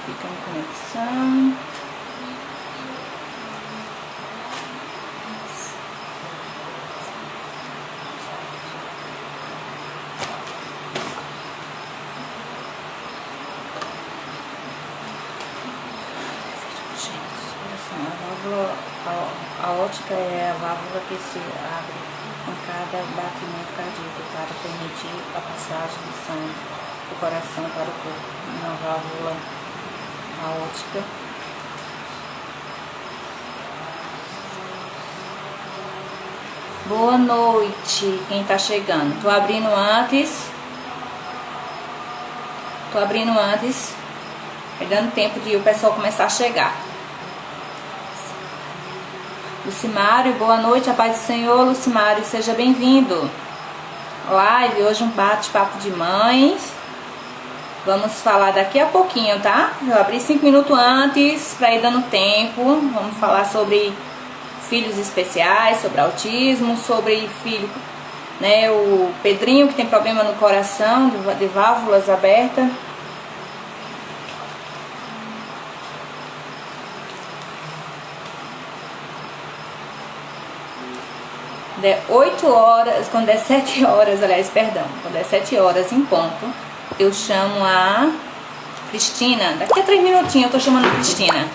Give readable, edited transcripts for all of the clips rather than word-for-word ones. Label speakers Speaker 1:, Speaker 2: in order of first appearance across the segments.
Speaker 1: Fica em conexão. A ótica é a válvula que se abre com cada batimento cardíaco para permitir a passagem do sangue do coração para o corpo. Uma válvula aórtica Boa noite, quem tá chegando. Tô abrindo antes, dando tempo de o pessoal começar a chegar. Lucimário, boa noite, a paz do Senhor. Lucimário, seja bem-vindo. Live, hoje um bate-papo de mães. Vamos falar daqui a pouquinho, tá? Eu abri 5 minutos antes para ir dando tempo. Vamos falar sobre filhos especiais, sobre autismo, sobre filho, né? O Pedrinho que tem problema no coração, de válvulas abertas. Der 8 horas, quando der 7 horas, aliás, perdão, quando der 7 horas em ponto, eu chamo a Cristina. Daqui a 3 minutinhos eu tô chamando a Cristina.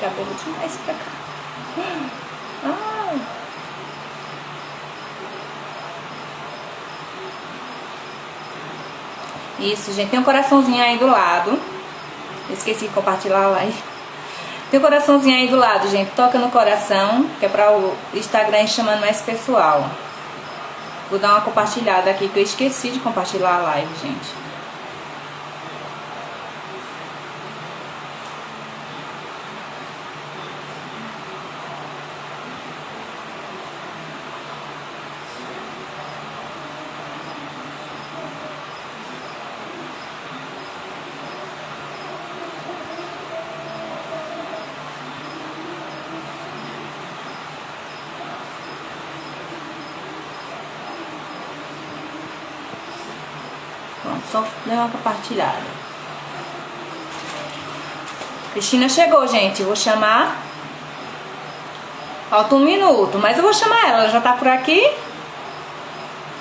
Speaker 1: Cabelo demais pra cá. Ai. Isso, gente. Tem um coraçãozinho aí do lado. Esqueci de compartilhar a live. Tem um coraçãozinho aí do lado, gente. Toca no coração, que é para o Instagram ir chamando mais pessoal. Vou dar uma compartilhada aqui, que eu esqueci de compartilhar a live, gente. Só deu uma compartilhada. Cristina chegou, gente. Vou chamar. Falta 1 minuto, mas eu vou chamar ela. Ela já tá por aqui.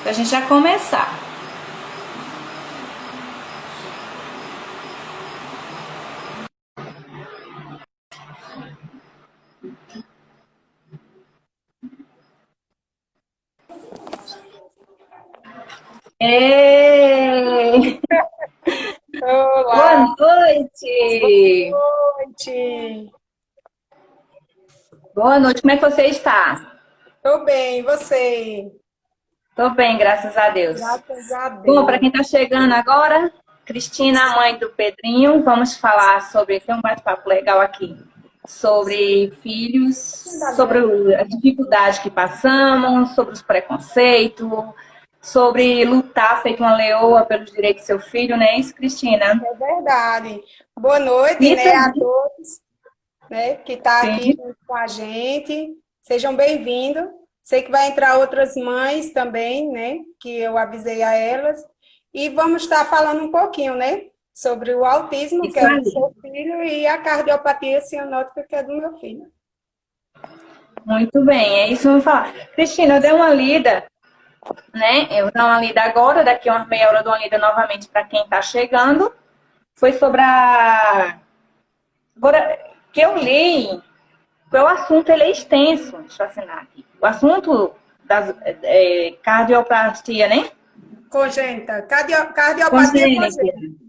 Speaker 1: Pra gente já começar. Ei!
Speaker 2: Olá!
Speaker 1: Boa noite!
Speaker 2: Boa noite!
Speaker 1: Boa noite, como é que você está?
Speaker 2: Tô bem, e você?
Speaker 1: Tô bem, graças a Deus.
Speaker 2: Graças a
Speaker 1: Bom, para
Speaker 2: Deus.
Speaker 1: quem está chegando agora, Cristina, mãe do Pedrinho, vamos falar sobre, tem um bate-papo legal aqui, sobre filhos, sobre a dificuldade que passamos, sobre os preconceitos, sobre lutar feito uma leoa pelos direitos do seu filho, não é isso, Cristina?
Speaker 2: É verdade. Boa noite, né, a todos, né, que tá aqui junto com a gente. Sejam bem-vindos. Sei que vai entrar outras mães também, né, que eu avisei a elas. E vamos estar falando um pouquinho, né, sobre o autismo,
Speaker 1: Isso
Speaker 2: que é
Speaker 1: aí.
Speaker 2: do seu filho, e a cardiopatia cianótica, que é do meu filho.
Speaker 1: Muito bem, é isso que eu vou falar. Cristina, eu dei uma lida, né? Eu vou dar uma lida agora, daqui a uma meia hora eu dou uma lida novamente para quem está chegando. Foi sobre a... Agora, que eu li, o assunto ele é extenso, deixa eu assinar aqui. O assunto das cardioplastia, né?
Speaker 2: Congênita, cardiopatia
Speaker 1: Congênita.
Speaker 2: congênita.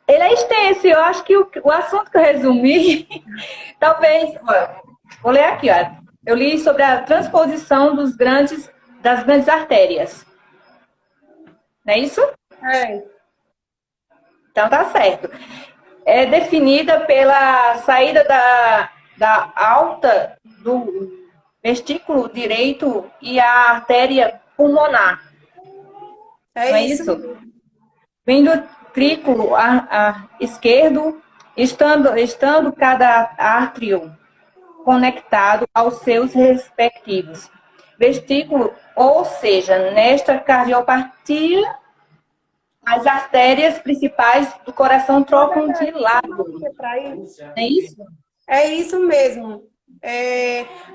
Speaker 1: Ele é extenso, eu acho que o assunto que eu resumi, talvez, ó, vou ler aqui, ó. Eu li sobre a transposição das grandes artérias. Não é isso?
Speaker 2: É,
Speaker 1: Então tá certo. É definida pela saída da alta do vestículo direito e a artéria pulmonar. Não
Speaker 2: é
Speaker 1: é
Speaker 2: isso
Speaker 1: isso?
Speaker 2: mesmo.
Speaker 1: Vem do trículo esquerdo, estando cada átrio conectado aos seus respectivos vestículos, ou seja, nesta cardiopatia, as artérias principais do coração trocam de lado. É isso?
Speaker 2: É isso mesmo.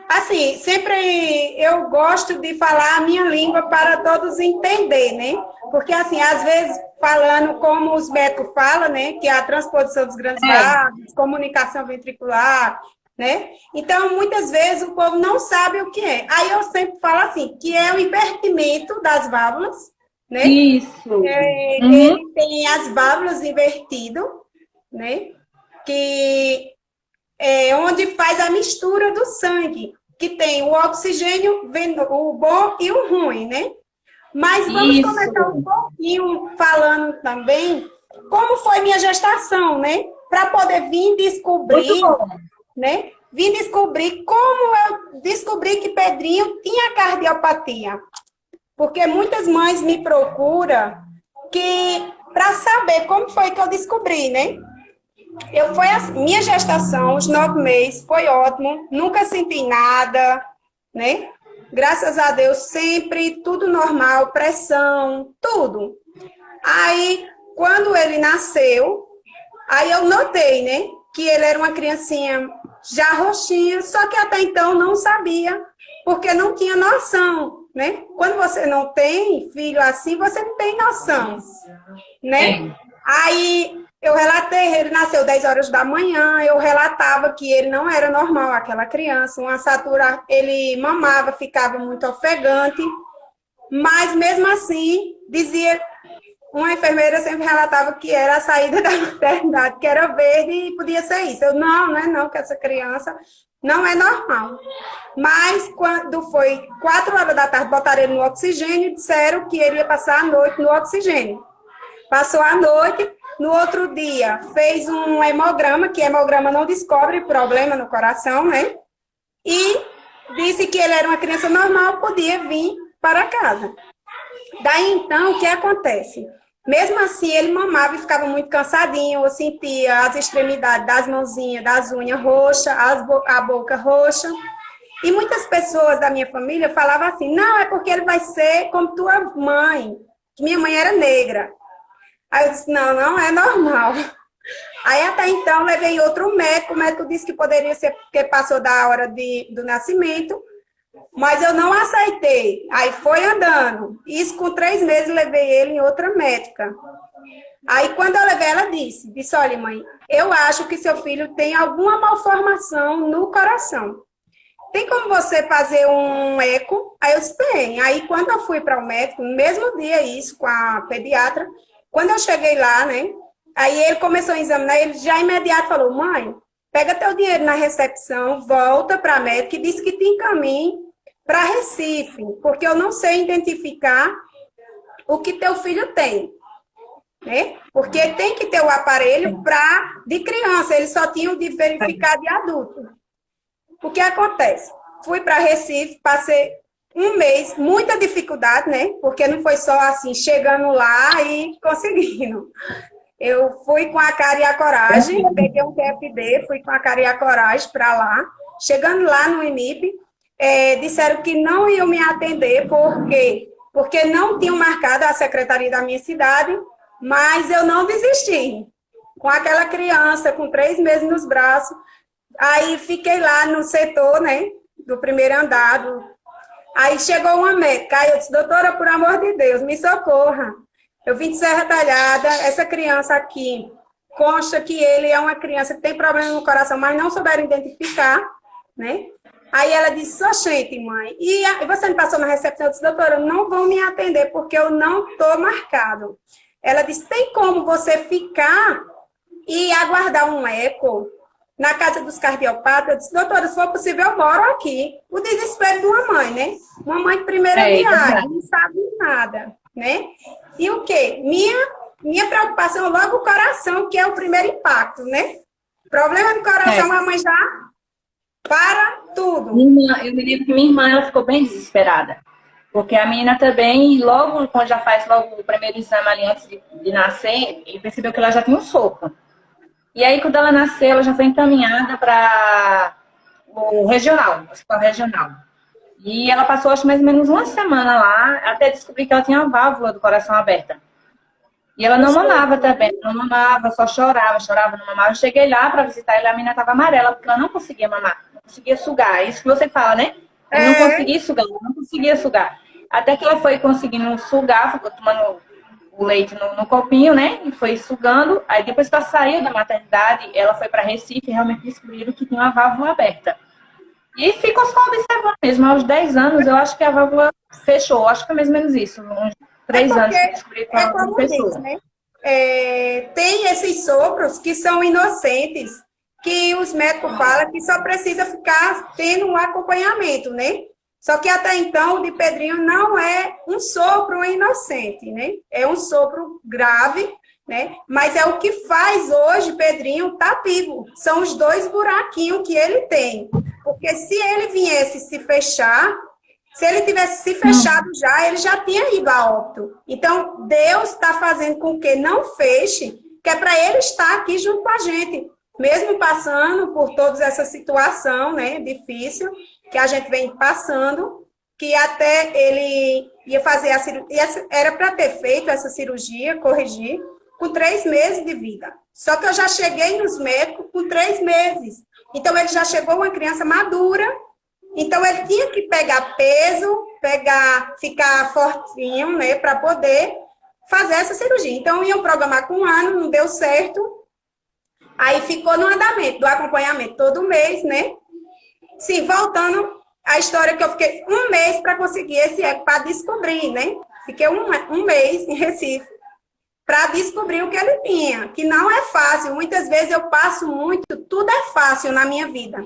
Speaker 2: Assim, sempre eu gosto de falar a minha língua para todos entender, né? Porque, assim, às vezes, falando como os médicos falam, né? Que é a transposição dos grandes vasos, comunicação ventricular, né? Então, muitas vezes, o povo não sabe o que é. Aí eu sempre falo assim, que é o invertimento das válvulas, né?
Speaker 1: Isso.
Speaker 2: Ele tem as válvulas invertidas, né? Que onde faz a mistura do sangue, que tem o oxigênio, o bom e o ruim, né? Mas vamos começar um pouquinho falando também como foi minha gestação, né? Para poder vir descobrir, né? Vim descobrir como eu descobri que Pedrinho tinha cardiopatia. Porque muitas mães me procuram para saber como foi que eu descobri, né? Minha gestação, os 9 meses, foi ótimo, nunca senti nada, né? Graças a Deus, sempre tudo normal, pressão, tudo. Aí, quando ele nasceu, aí eu notei, né? Que ele era uma criancinha já roxinha, só que até então não sabia, porque não tinha noção, né? Quando você não tem filho assim, você não tem noção, né? Aí eu relatei, ele nasceu 10 horas da manhã, eu relatava que ele não era normal, aquela criança, uma satura, ele mamava, ficava muito ofegante, mas mesmo assim, dizia, uma enfermeira sempre relatava que era a saída da maternidade, que era verde e podia ser isso. Eu, não é não, que essa criança não é normal. Mas quando foi 4 horas da tarde, botaram ele no oxigênio e disseram que ele ia passar a noite no oxigênio. Passou a noite, no outro dia fez um hemograma, que hemograma não descobre problema no coração, né? E disse que ele era uma criança normal, podia vir para casa. Daí então, o que acontece? Mesmo assim, ele mamava e ficava muito cansadinho, eu sentia as extremidades das mãozinhas, das unhas roxas, a boca roxa. E muitas pessoas da minha família falavam assim, não, é porque ele vai ser como tua mãe, que minha mãe era negra. Aí eu disse, não é normal. Aí até então levei outro médico, o médico disse que poderia ser porque passou da hora do nascimento, mas eu não aceitei. Aí foi andando. Isso com 3 meses levei ele em outra médica. Aí quando eu levei, ela disse, olha mãe, eu acho que seu filho tem alguma malformação no coração. Tem como você fazer um eco? Aí eu disse, tem. Aí quando eu fui para o médico, no mesmo dia isso, com a pediatra, quando eu cheguei lá, né? Aí ele começou a examinar, ele já imediato falou, mãe, pega teu dinheiro na recepção, volta para a médica e diz que te encaminhe para Recife, porque eu não sei identificar o que teu filho tem, né? Porque tem que ter o aparelho de criança, eles só tinham de verificar de adulto. O que acontece? Fui para Recife, passei 1 mês, muita dificuldade, né? Porque não foi só assim, chegando lá e conseguindo. Eu fui com a cara e a coragem, peguei um PFD, fui com a cara e a coragem para lá. Chegando lá no INIP, disseram que não iam me atender, por quê? Porque não tinham marcado a secretaria da minha cidade, mas eu não desisti. Com aquela criança, com 3 meses nos braços, aí fiquei lá no setor, né, do primeiro andar. Aí chegou uma médica, aí eu disse, doutora, por amor de Deus, me socorra. Eu vim de Serra Talhada, essa criança aqui, consta que ele é uma criança que tem problema no coração, mas não souberam identificar, né? Aí ela disse, gente, mãe, e você me passou na recepção? Eu disse, doutora, não vão me atender porque eu não estou marcado. Ela disse, tem como você ficar e aguardar um eco na casa dos cardiopatas. Eu disse, doutora, se for possível, eu moro aqui. O desespero de uma mãe, né? Uma mãe de primeira viagem, não sabe nada, né? E o quê? Minha preocupação logo o coração, que é o primeiro impacto, né? Problema do coração, a mãe já para tudo.
Speaker 1: Eu me lembro que minha irmã ela ficou bem desesperada. Porque a menina também, logo, quando já faz logo o primeiro exame ali antes de nascer, ele percebeu que ela já tinha um sopro. E aí, quando ela nasceu, ela já foi encaminhada para o regional, o hospital regional. E ela passou, acho, mais ou menos uma semana lá, até descobrir que ela tinha uma válvula do coração aberta. E ela não mamava também, não mamava, só chorava, não mamava. Eu cheguei lá para visitar ela, a menina estava amarela, porque ela não conseguia mamar, não conseguia sugar. É isso que você fala, né? Eu não conseguia sugar, não conseguia sugar. Até que ela foi conseguindo sugar, ficou tomando o leite no copinho, né? E foi sugando. Aí depois que ela saiu da maternidade, ela foi para Recife e realmente descobriram que tinha uma válvula aberta. E ficou só observando mesmo. Aos 10 anos, eu acho que a válvula fechou. Acho que é mais ou menos isso. Uns 3 anos que descobri que a válvula fechou.
Speaker 2: Diz, né? Tem esses sopros que são inocentes, que os médicos falam que só precisa ficar tendo um acompanhamento, né? Só que até então o de Pedrinho não é um sopro inocente, né? É um sopro grave, né? Mas é o que faz hoje Pedrinho estar vivo. São os 2 buraquinhos que ele tem. Porque se ele viesse se fechar, se ele tivesse se fechado já, ele já tinha ido a óbito. Então, Deus está fazendo com que não feche, que é para ele estar aqui junto com a gente. Mesmo passando por toda essa situação, né, difícil, que a gente vem passando, que até ele ia fazer a cirurgia, era para ter feito essa cirurgia, corrigir, com 3 meses de vida. Só que eu já cheguei nos médicos com 3 meses. Então, ele já chegou uma criança madura, então ele tinha que pegar peso, ficar fortinho, né, para poder fazer essa cirurgia. Então, iam programar com 1 ano, não deu certo. Aí ficou no andamento do acompanhamento todo mês, né? Sim, voltando à história que eu fiquei 1 mês para conseguir esse eco, para descobrir, né? Fiquei um mês em Recife para descobrir o que ele tinha, que não é fácil. Muitas vezes eu passo muito, tudo é fácil na minha vida,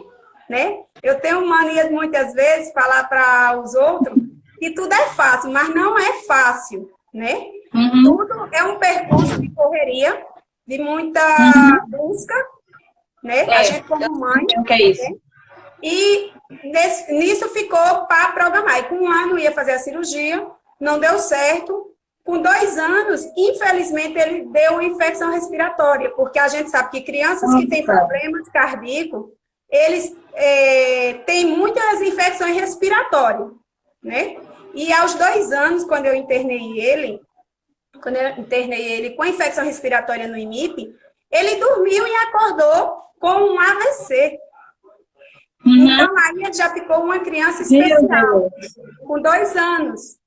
Speaker 2: né? Eu tenho mania de muitas vezes falar para os outros que tudo é fácil, mas não é fácil, né? Tudo é um percurso de correria, de muita busca, né? A gente como mãe.
Speaker 1: O que é isso?
Speaker 2: Né? E nisso ficou para programar. E com 1 ano ia fazer a cirurgia, não deu certo. Com 2 anos, infelizmente, ele deu uma infecção respiratória, porque a gente sabe que crianças que têm problemas cardíacos, eles têm muitas infecções respiratórias, né? E aos 2 anos, quando eu internei ele com infecção respiratória no IMIP, ele dormiu e acordou com um AVC. Então, aí ele já ficou uma criança especial, com 2 anos,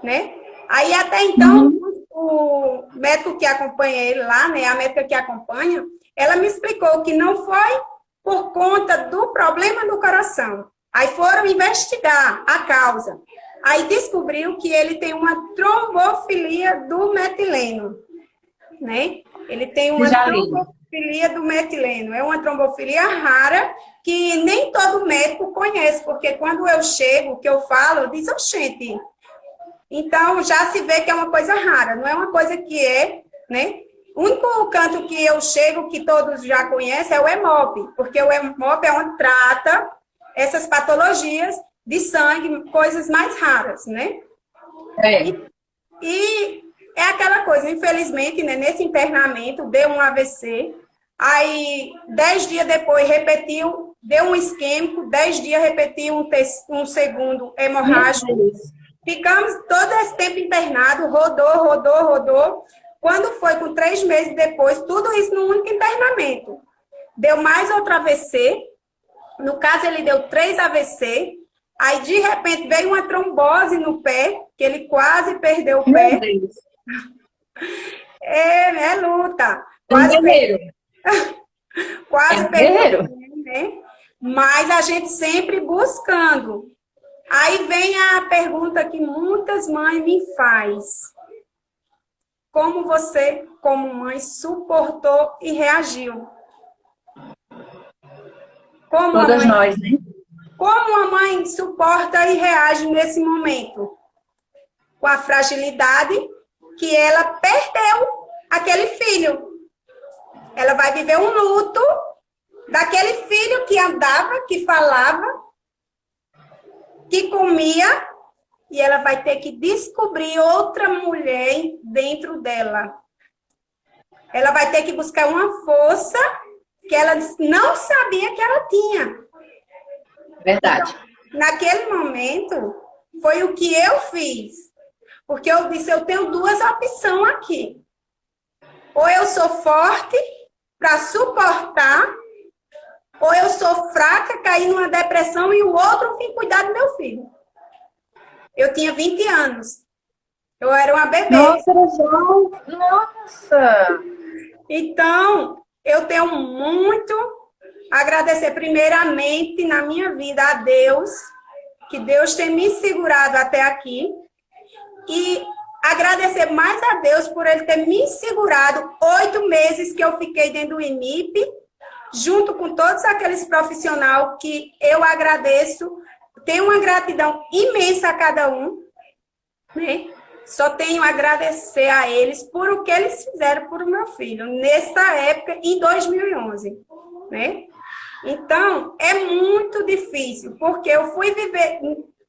Speaker 2: né? Aí, até então, o médico que acompanha ele lá, né, a médica que acompanha, ela me explicou que não foi por conta do problema do coração. Aí foram investigar a causa. Aí descobriu que ele tem uma trombofilia do metileno, né? Ele tem uma trombofilia do metileno. É uma trombofilia rara que nem todo médico conhece, porque quando eu chego, que eu falo, eu digo, oxente. Então, já se vê que é uma coisa rara, não é uma coisa que é, né? O único canto que eu chego, que todos já conhecem, é o HEMOP, porque o HEMOP é onde trata essas patologias de sangue, coisas mais raras, né? E é aquela coisa, infelizmente, né, nesse internamento, deu um AVC, aí 10 dias depois repetiu, deu um isquêmico, 10 dias repetiu um segundo hemorrágico. Ficamos todo esse tempo internado, rodou. Quando foi com 3 meses depois, tudo isso num único internamento. Deu mais outro AVC. No caso, ele deu 3 AVC. Aí, de repente, veio uma trombose no pé, que ele quase perdeu o pé. É luta. Quase perdeu. Quase perdeu, né? Mas a gente sempre buscando. Aí vem a pergunta que muitas mães me faz. Como você como mãe, suportou e reagiu.
Speaker 1: Todas nós, né?
Speaker 2: Como a mãe suporta e reage nesse momento? Com a fragilidade que ela perdeu aquele filho. Ela vai viver um luto daquele filho que andava, que falava, que comia, e ela vai ter que descobrir outra mulher dentro dela. Ela vai ter que buscar uma força que ela não sabia que ela tinha.
Speaker 1: Verdade.
Speaker 2: Então, naquele momento, foi o que eu fiz. Porque eu disse, eu tenho duas opções aqui. Ou eu sou forte para suportar, ou eu sou fraca, caí numa depressão e o outro vim cuidar do meu filho. Eu tinha 20 anos. Eu era uma bebê.
Speaker 1: Nossa, nossa!
Speaker 2: Então, eu tenho muito a agradecer primeiramente na minha vida a Deus, que Deus tem me segurado até aqui, e agradecer mais a Deus por Ele ter me segurado 8 meses que eu fiquei dentro do INIP, junto com todos aqueles profissionais que eu agradeço, tenho uma gratidão imensa a cada um, né? Só tenho a agradecer a eles por o que eles fizeram por meu filho, nessa época, em 2011, né? Então, é muito difícil, porque eu fui viver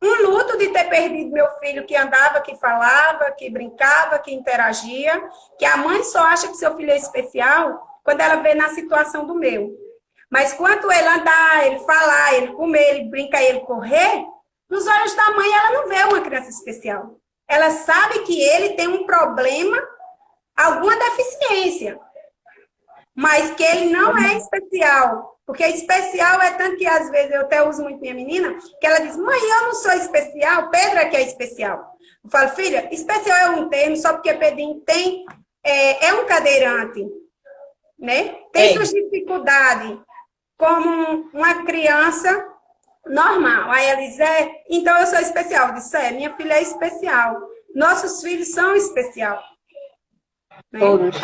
Speaker 2: um luto de ter perdido meu filho que andava, que falava, que brincava, que interagia, que a mãe só acha que seu filho é especial quando ela vê na situação do meu. Mas quando ele andar, ele falar, ele comer, ele brincar, ele correr, nos olhos da mãe ela não vê uma criança especial. Ela sabe que ele tem um problema, alguma deficiência, mas que ele não é especial. Porque especial é tanto que, às vezes, eu até uso muito minha menina, que ela diz, mãe, eu não sou especial, Pedro é que é especial. Eu falo, filha, especial é um termo, só porque Pedrinho tem, é um cadeirante, né? Tem suas dificuldades, como uma criança normal. Aí ela diz, então eu sou especial. Eu disse, minha filha é especial. Nossos filhos são especiais. Né?
Speaker 1: Todos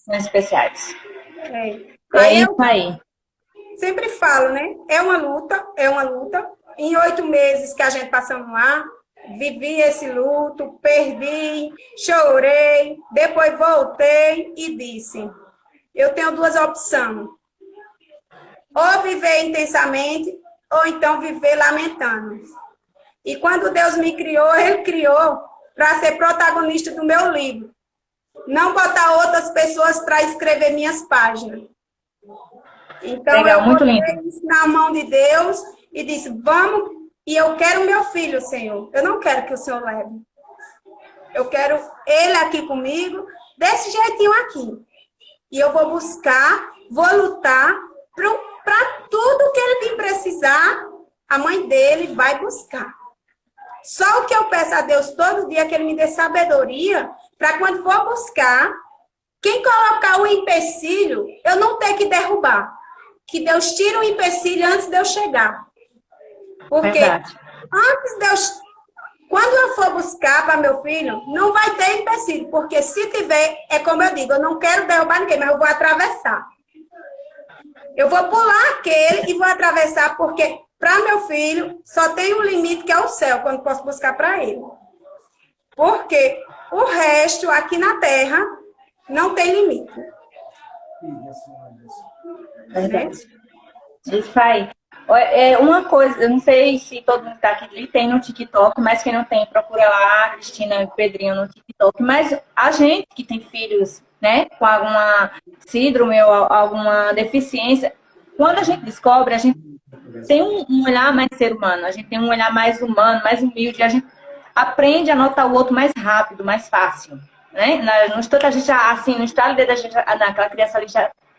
Speaker 1: são especiais.
Speaker 2: Aí
Speaker 1: isso aí.
Speaker 2: Sempre falo, né? É uma luta. Em 8 meses que a gente passamos lá, vivi esse luto, perdi, chorei, depois voltei e disse, eu tenho 2 opções. Ou viver intensamente, ou então viver lamentando. E quando Deus me criou, Ele criou para ser protagonista do meu livro. Não botar outras pessoas para escrever minhas páginas. Então,
Speaker 1: legal,
Speaker 2: eu
Speaker 1: muito lindo.
Speaker 2: Na mão de Deus e disse, vamos, e eu quero meu filho, Senhor. Eu não quero que o Senhor leve. Eu quero ele aqui comigo, desse jeitinho aqui. E eu vou buscar, vou lutar para tudo que ele vir precisar, a mãe dele vai buscar. Só o que eu peço a Deus todo dia é que ele me dê sabedoria para quando for buscar, quem colocar o empecilho, eu não ter que derrubar. Que Deus tire o empecilho antes de eu chegar. Porque antes de eu... Quando eu for buscar para meu filho, não vai ter empecilho. Porque se tiver, é como eu digo, eu não quero derrubar ninguém, mas eu vou atravessar. Eu vou pular aquele e vou atravessar, porque para meu filho só tem um limite que é o céu, quando posso buscar para ele. Porque o resto aqui na terra não tem limite.
Speaker 1: Verdade. Isso aí. Uma coisa, eu não sei se todo mundo que está aqui tem no TikTok, mas quem não tem, procura lá a Cristina e o Pedrinho no TikTok. Mas a gente que tem filhos, né, com alguma síndrome ou alguma deficiência, quando a gente descobre, a gente tem um olhar mais ser humano, a gente tem um olhar mais humano, mais humilde, a gente aprende a notar o outro mais rápido, mais fácil. Né? No instante a gente já, assim, no estado da gente, naquela criança ali,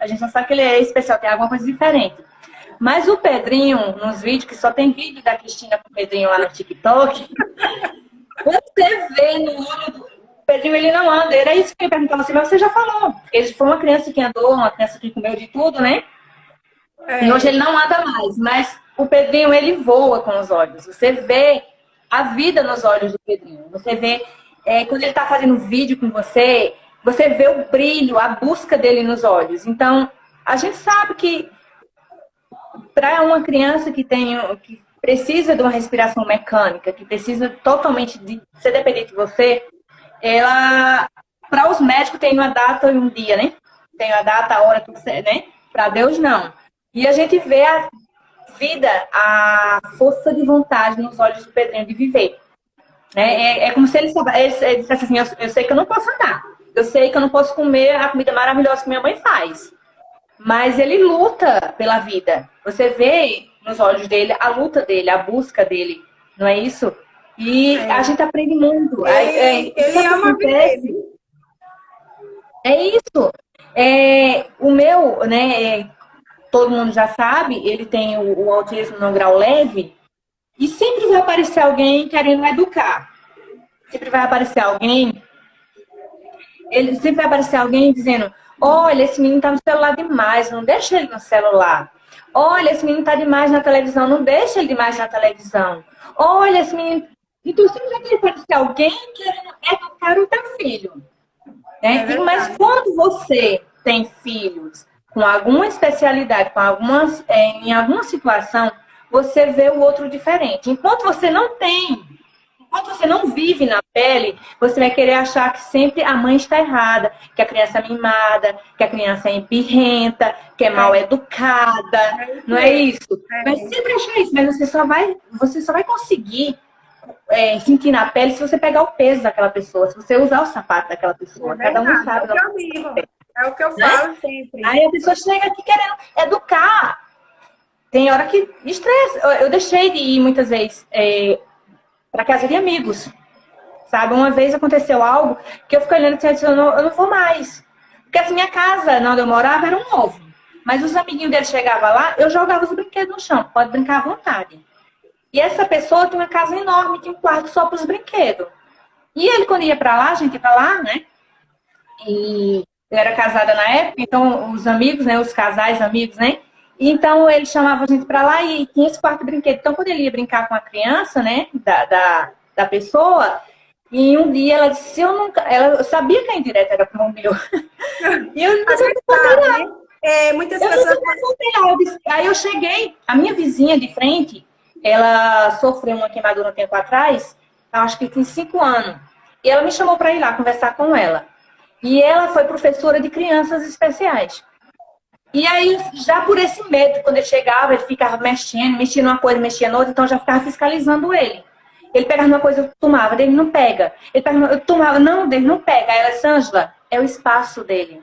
Speaker 1: a gente já sabe que ele é especial, tem alguma coisa diferente. Mas o Pedrinho, nos vídeos, que só tem vídeo da Cristina com o Pedrinho lá no TikTok, você vê no olho do Pedrinho, ele não anda. Era isso que eu perguntava assim, mas você já falou. Ele foi uma criança que andou, uma criança que comeu de tudo, né? E hoje ele não anda mais. Mas o Pedrinho, ele voa com os olhos. Você vê a vida nos olhos do Pedrinho. Você vê, quando ele tá fazendo vídeo com você, você vê o brilho, a busca dele nos olhos. Então, a gente sabe que para uma criança que precisa de uma respiração mecânica, que precisa totalmente de ser dependente de você, ela, para os médicos, tem uma data e um dia, né? Tem a data, a hora, tudo certo, né? Para Deus, não. E a gente vê a vida, a força de vontade nos olhos do Pedrinho de viver. É como se ele dissesse assim, eu sei que eu não posso andar. Eu sei que eu não posso comer a comida maravilhosa que minha mãe faz. Mas ele luta pela vida. Você vê nos olhos dele a luta dele, a busca dele. Não é isso? E a gente aprende muito.
Speaker 2: Ele ama viver.
Speaker 1: É isso. O meu, né? Todo mundo já sabe, ele tem o autismo no grau leve. E sempre vai aparecer alguém querendo educar. Sempre vai aparecer alguém. Ele sempre vai aparecer alguém dizendo: olha, esse menino tá no celular demais, não deixa ele no celular. Olha, esse menino tá demais na televisão, não deixa ele demais na televisão. Olha, esse menino. Então sempre vai aparecer alguém querendo educar o teu filho. Né? Mas quando você tem filhos com alguma especialidade, em alguma situação, você vê o outro diferente. Enquanto você não vive na pele, você vai querer achar que sempre a mãe está errada, que a criança é mimada, que a criança é empirrenta, que é mal educada, não é isso? Vai sempre achar isso, mas você só vai conseguir sentir na pele se você pegar o peso daquela pessoa, se você usar o sapato daquela pessoa. Cada um sabe.
Speaker 2: É o que eu falo sempre.
Speaker 1: Aí a pessoa chega aqui querendo educar. Tem hora que estressa. Eu deixei de ir muitas vezes para casa de amigos. Sabe? Uma vez aconteceu algo que eu fiquei olhando e disse, eu não vou mais. Porque assim, minha casa, onde eu morava, era um ovo. Mas os amiguinhos dele chegavam lá, eu jogava os brinquedos no chão. Pode brincar à vontade. E essa pessoa tinha uma casa enorme, tinha um quarto só para os brinquedos. E ele, quando ia para lá, a gente ia para lá, né? E eu era casada na época, então os amigos, né? Os casais amigos, né? Então ele chamava a gente para lá e tinha esse quarto de brinquedo. Então quando ele ia brincar com a criança, né? Da pessoa, e um dia ela disse, eu sabia que a indireta era para o meu. E eu não sei
Speaker 2: muitas pessoas.
Speaker 1: Aí eu cheguei, a minha vizinha de frente, ela sofreu uma queimadura um tempo atrás, acho que tem 5 anos. E ela me chamou para ir lá conversar com ela. E ela foi professora de crianças especiais. E aí, já por esse medo, quando ele chegava, ele ficava mexia numa coisa, mexia noutra, então eu já ficava fiscalizando ele. Ele pegava uma coisa, eu tomava, dele não pega. Ele pegava, eu tomava, não, dele não pega. Aí ela disse, Ângela, é o espaço dele.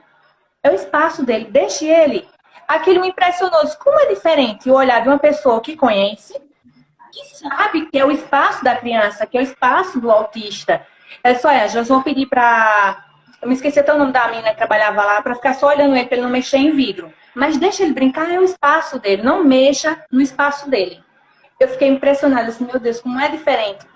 Speaker 1: É o espaço dele, deixe ele. Aquilo me impressionou. Como é diferente o olhar de uma pessoa que conhece, que sabe que é o espaço da criança, que é o espaço do autista. É só, Ângela, vão pedir para... Eu me esqueci até o nome da menina que trabalhava lá, para ficar só olhando ele, para ele não mexer em vidro. Mas deixa ele brincar, é o espaço dele. Não mexa no espaço dele. Eu fiquei impressionada, assim, meu Deus, como é diferente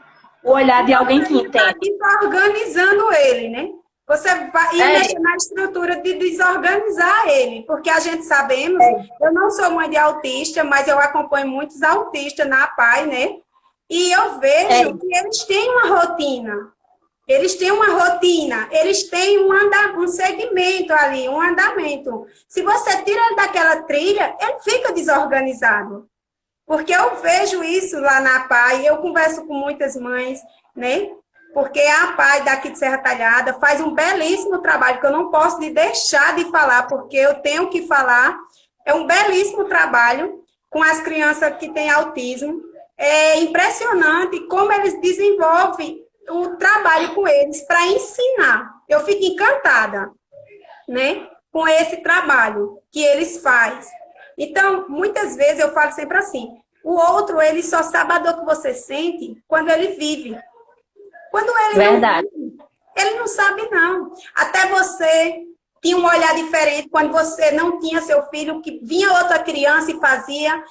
Speaker 1: o olhar de alguém que entende.
Speaker 2: Está organizando ele, né? Você vai mexer na estrutura de desorganizar ele, porque a gente sabemos, eu não sou mãe de autista, mas eu acompanho muitos autistas na PAI, né? E eu vejo que eles têm uma rotina. Eles têm uma rotina, eles têm um segmento ali, um andamento. Se você tira ele daquela trilha, ele fica desorganizado. Porque eu vejo isso lá na PAI, eu converso com muitas mães, né? Porque a PAI daqui de Serra Talhada faz um belíssimo trabalho, que eu não posso deixar de falar, porque eu tenho que falar. É um belíssimo trabalho com as crianças que têm autismo. É impressionante como eles desenvolvem o trabalho com eles para ensinar. Eu fico encantada, né? Com esse trabalho que eles fazem. Então, muitas vezes eu falo sempre assim, o outro, ele só sabe a dor que você sente quando ele vive. Quando ele não vive, ele não sabe, não. Até você tinha um olhar diferente quando você não tinha seu filho, que vinha outra criança e fazia.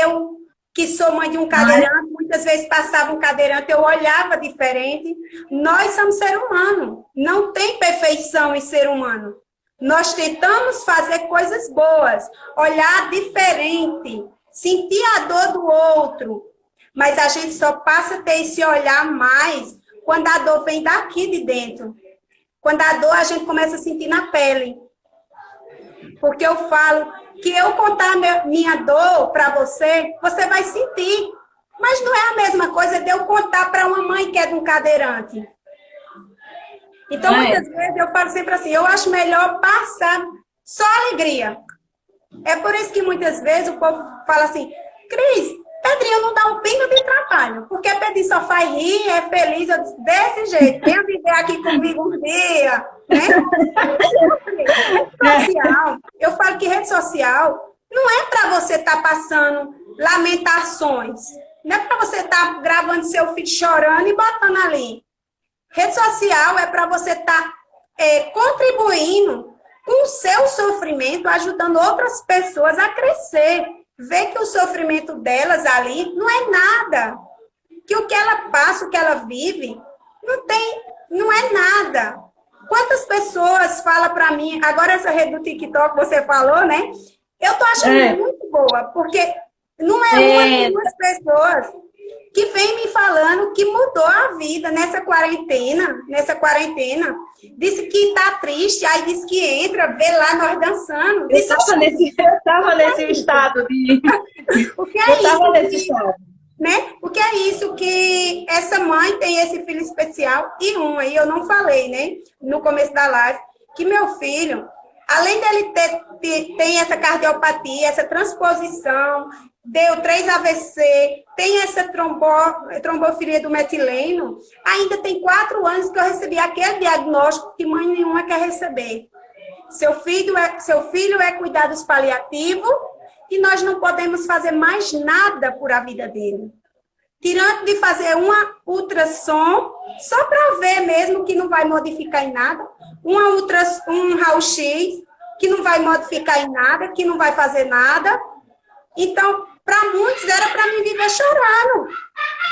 Speaker 2: Eu, que sou mãe de um cadeirante, muitas vezes passava um cadeirante, eu olhava diferente. Nós somos ser humano. Não tem perfeição em ser humano. Nós tentamos fazer coisas boas, olhar diferente, sentir a dor do outro, mas a gente só passa a ter esse olhar mais quando a dor vem daqui de dentro. Quando a dor a gente começa a sentir na pele. Porque eu falo que eu contar minha dor para você, você vai sentir. Mas não é a mesma coisa de eu contar para uma mãe que é de um cadeirante. Então, muitas vezes eu falo sempre assim, eu acho melhor passar só alegria. É por isso que muitas vezes o povo fala assim, Cris, Pedrinho não dá um pingo de trabalho, porque Pedrinho só faz rir, é feliz, eu disse, desse jeito, venha viver aqui comigo um dia, né? Rede social, eu falo que rede social não é para você estar passando lamentações, não é para você estar gravando seu filho chorando e botando ali. Rede social é para você estar contribuindo com o seu sofrimento, ajudando outras pessoas a crescer. Ver que o sofrimento delas ali não é nada. Que o que ela passa, o que ela vive, não é nada. Quantas pessoas falam para mim, agora essa rede do TikTok que você falou, né? Eu tô achando muito boa, porque não é uma nem duas pessoas que vem me falando que mudou a vida nessa quarentena, disse que tá triste, aí disse que entra, vê lá nós dançando.
Speaker 1: Eu tava nesse estado de...
Speaker 2: O que é isso? Né? O que é isso que essa mãe tem esse filho especial e aí eu não falei, né? No começo da live, que meu filho, além dele ter essa cardiopatia, essa transposição, deu 3 AVC, tem essa trombofilia do metileno, ainda tem 4 anos que eu recebi aquele diagnóstico que mãe nenhuma quer receber. Seu filho é cuidados paliativos e nós não podemos fazer mais nada por a vida dele. Tirando de fazer uma ultrassom, só para ver mesmo que não vai modificar em nada, um raio-x que não vai modificar em nada, que não vai fazer nada. Então, para muitos, era para mim viver chorando.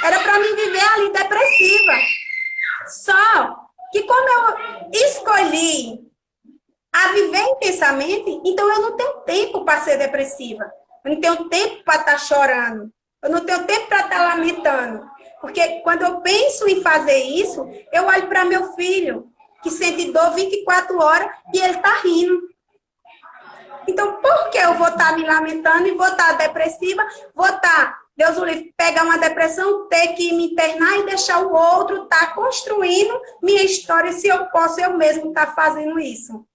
Speaker 2: Era para mim viver ali depressiva. Só que como eu escolhi a viver intensamente, então eu não tenho tempo para ser depressiva. Eu não tenho tempo para estar chorando. Eu não tenho tempo para estar lamentando. Porque quando eu penso em fazer isso, eu olho para meu filho, que sente dor 24 horas, e ele está rindo. Então, por que eu vou estar me lamentando e vou estar depressiva? Vou estar, Deus o livre, pegar uma depressão, ter que me internar e deixar o outro estar construindo minha história, se eu posso eu mesmo estar fazendo isso.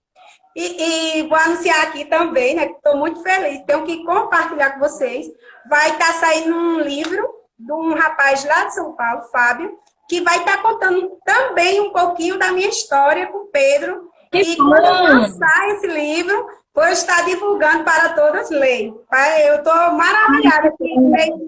Speaker 2: E vou anunciar aqui também, né, que estou muito feliz, tenho que compartilhar com vocês. Vai estar saindo um livro de um rapaz lá de São Paulo, Fábio, que vai estar contando também um pouquinho da minha história com o Pedro. E quando eu lançar esse livro, vou estar divulgando para todos lerem. Eu estou maravilhada aqui.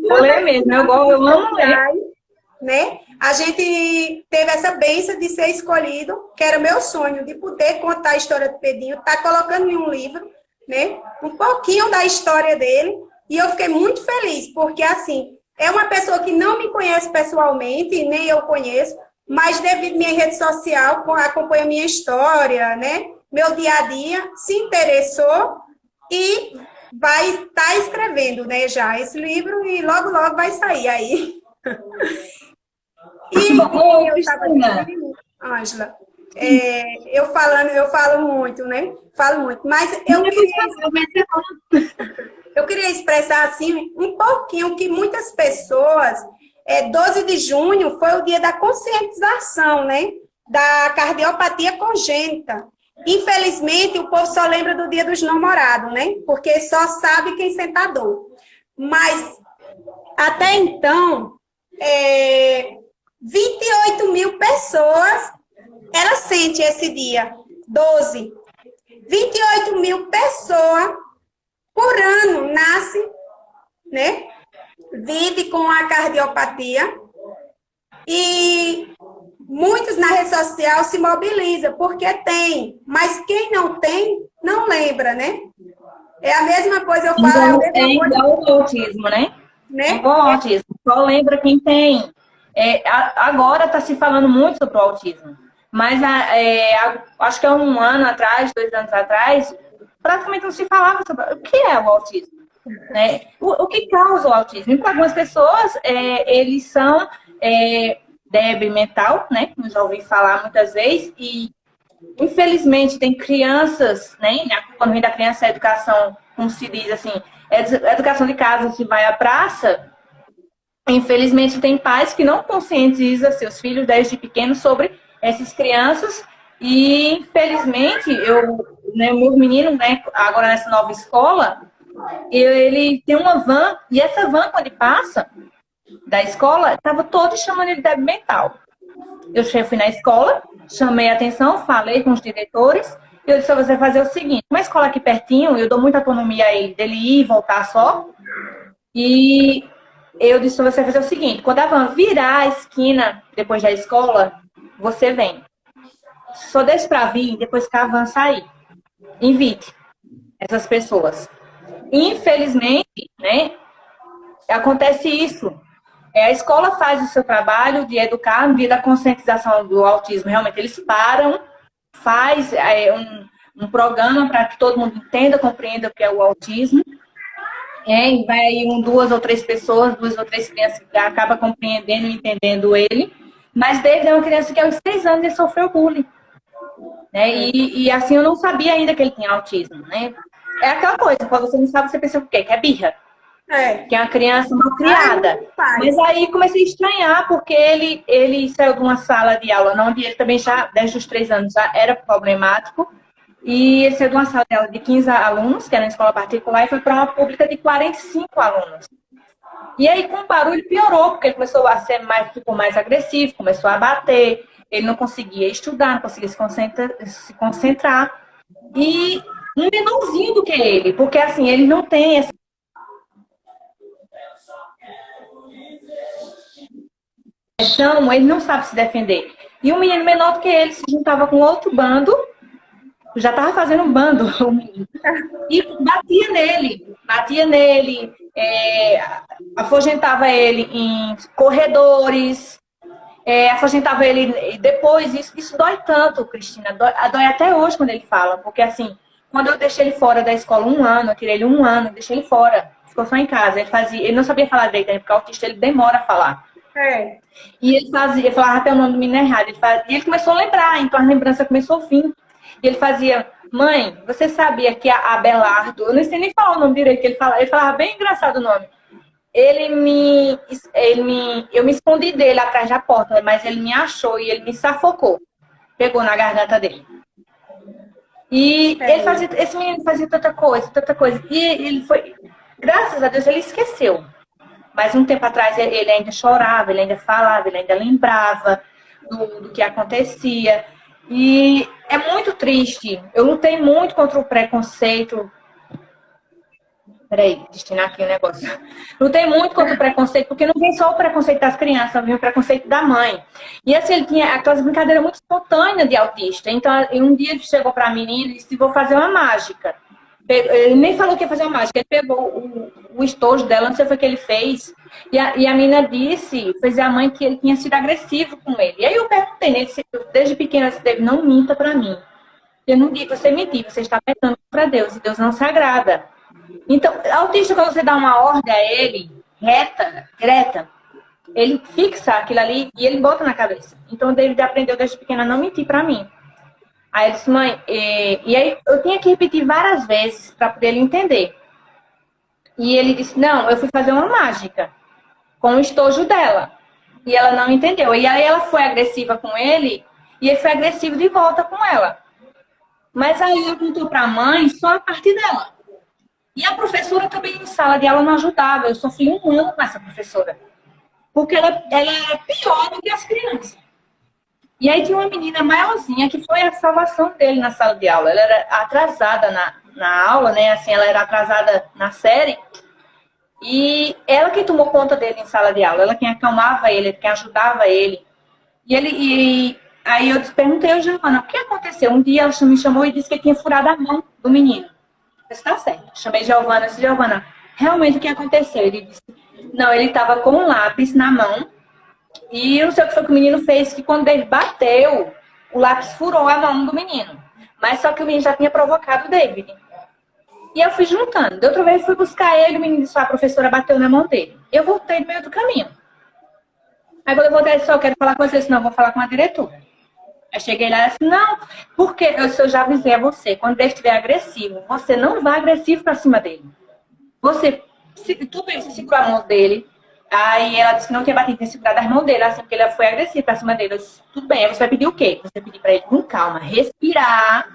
Speaker 1: Eu leio mesmo, eu amo ler.
Speaker 2: Né? A gente teve essa bênção de ser escolhido, que era meu sonho, de poder contar a história do Pedrinho, tá colocando em um livro, né? Um pouquinho da história dele, e eu fiquei muito feliz, porque assim, é uma pessoa que não me conhece pessoalmente, nem eu conheço, mas devido à minha rede social, acompanha a minha história, né? Meu dia a dia, se interessou e vai estar escrevendo, né, já esse livro, e logo, logo vai sair aí. E eu estava dizendo, Ângela, eu falo muito, né? Falo muito, mas eu queria expressar assim um pouquinho que muitas pessoas, 12 de junho foi o dia da conscientização, né? Da cardiopatia congênita. Infelizmente, o povo só lembra do dia dos namorados, né? Porque só sabe quem sente a dor. Mas, até então, 28 mil pessoas, ela sente esse dia, 12. 28 mil pessoas por ano nasce, né? Vive com a cardiopatia e muitos na rede social se mobilizam porque tem, mas quem não tem, não lembra, né? É a mesma coisa, eu falo.
Speaker 1: É igual o autismo, né? Igual o autismo, só lembra quem tem. Agora está se falando muito sobre o autismo, mas acho que há 1 ano atrás, 2 anos atrás, praticamente não se falava sobre o que é o autismo, né? O que causa o autismo? E para algumas pessoas, eles são débil mental, né? Eu já ouvi falar muitas vezes, e Infelizmente, tem crianças, né? Quando vem da criança, a educação, como se diz assim, a educação de casa se vai à praça. Infelizmente, tem pais que não conscientizam seus filhos desde pequenos sobre essas crianças. E, infelizmente, né, o meu menino, né, agora nessa nova escola, ele tem uma van, e essa van, quando ele passa da escola, estava todo chamando ele de débil mental. Eu fui na escola, chamei a atenção, falei com os diretores, e eu disse a você fazer o seguinte: uma escola aqui pertinho, eu dou muita autonomia a ele, dele ir e voltar só, e eu disse a você fazer o seguinte: quando a van virar a esquina depois da escola, você vem. Só deixe para vir depois que a van sair. Invite essas pessoas. Infelizmente, né, acontece isso. A escola faz o seu trabalho de educar no dia da conscientização do autismo. Realmente, eles param, faz um programa para que todo mundo entenda, compreenda o que é o autismo. E vai aí duas ou três pessoas, duas ou três crianças que acabam compreendendo e entendendo ele. Mas David é uma criança que aos 6 anos ele sofreu bullying. Né? E assim, eu não sabia ainda que ele tinha autismo. Né? É aquela coisa, quando você não sabe, você pensa o quê? Que é birra. Que é uma criança mal criada. Mas aí comecei a estranhar, porque ele saiu de uma sala de aula, onde ele também já, desde os 3 anos, já era problemático. E ele saiu de uma sala de aula de 15 alunos, que era uma escola particular, e foi para uma pública de 45 alunos. E aí, com o barulho, piorou, porque ele começou a ser ficou mais agressivo, começou a bater, ele não conseguia estudar, não conseguia se concentrar. E um menorzinho do que ele, porque assim, ele não tem essa ele não sabe se defender. E um menino menor do que ele se juntava com outro bando, já estava fazendo um bando, o menino, e batia nele, afugentava ele em corredores, afugentava ele depois. Isso dói tanto, Cristina, dói até hoje quando ele fala, porque assim, quando eu deixei ele fora da escola 1 ano, eu tirei ele 1 ano, deixei ele fora, ficou só em casa, ele não sabia falar direito, porque o autista ele demora a falar. E ele falava até o nome do menino errado. E ele começou a lembrar, então a lembrança começou a vir. E ele fazia: mãe, você sabia que a Abelardo, eu não sei nem falar o nome direito que ele falava bem engraçado o nome. Eu me escondi dele atrás da porta, mas ele me achou e ele me sufocou. Pegou na garganta dele. E esse menino fazia tanta coisa. E ele foi, graças a Deus, ele esqueceu. Mas um tempo atrás ele ainda chorava, ele ainda falava, ele ainda lembrava do que acontecia. E é muito triste. Eu lutei muito contra o preconceito. Peraí, destinar aqui o negócio. Lutei muito contra o preconceito, porque não vem só o preconceito das crianças, vem o preconceito da mãe. E assim, ele tinha aquelas brincadeiras muito espontâneas de autista. Então, um dia ele chegou para a menina e disse: vou fazer uma mágica. Ele nem falou que ia fazer uma mágica, ele pegou o estojo dela, não sei o que ele fez. E a menina fez a mãe que ele tinha sido agressivo com ele. E aí eu perguntei nele, desde pequena, ele não minta pra mim. Eu não digo que você mentir, você está pecando para Deus, e Deus não se agrada. Então, autista, quando você dá uma ordem a ele, direta, ele fixa aquilo ali e ele bota na cabeça. Então, o David aprendeu desde pequena a não mentir pra mim. Aí ele disse: mãe, e aí eu tinha que repetir várias vezes para poder ele entender. E ele disse: não, eu fui fazer uma mágica com o estojo dela. E ela não entendeu. E aí ela foi agressiva com ele e ele foi agressivo de volta com ela. Mas aí ele contou para a mãe só a parte dela. E a professora também em sala de aula não ajudava. Eu sofri 1 ano com essa professora. Porque ela era pior do que as crianças. E aí tinha uma menina maiorzinha que foi a salvação dele na sala de aula. Ela era atrasada na aula, né? Assim, ela era atrasada na série. E ela que tomou conta dele em sala de aula. Ela quem acalmava ele, quem ajudava ele. E aí eu perguntei ao Giovana: o que aconteceu? Um dia ela me chamou e disse que ele tinha furado a mão do menino. Eu disse: tá certo. Chamei Giovana e disse: Giovana, realmente o que aconteceu? Ele disse: não, ele estava com um lápis na mão. E eu não sei o que foi que o menino fez, que quando ele bateu, o lápis furou a mão do menino. Mas só que o menino já tinha provocado o David. E eu fui juntando. De outra vez fui buscar ele, o menino disse: a professora bateu na mão dele. Eu voltei no meio do caminho. Aí quando eu voltei, eu disse: eu quero falar com você, senão eu vou falar com a diretora. Aí cheguei lá e disse, não, porque eu já avisei a você, quando ele estiver agressivo, você não vai agressivo pra cima dele. Tudo bem, você segurou a mão dele. Aí ela disse que não tinha batido, tinha segurado as mãos dele, assim, porque ele foi agressivo pra cima dele. Eu disse, tudo bem, aí você vai pedir o quê? Você vai pedir pra ele com calma, respirar,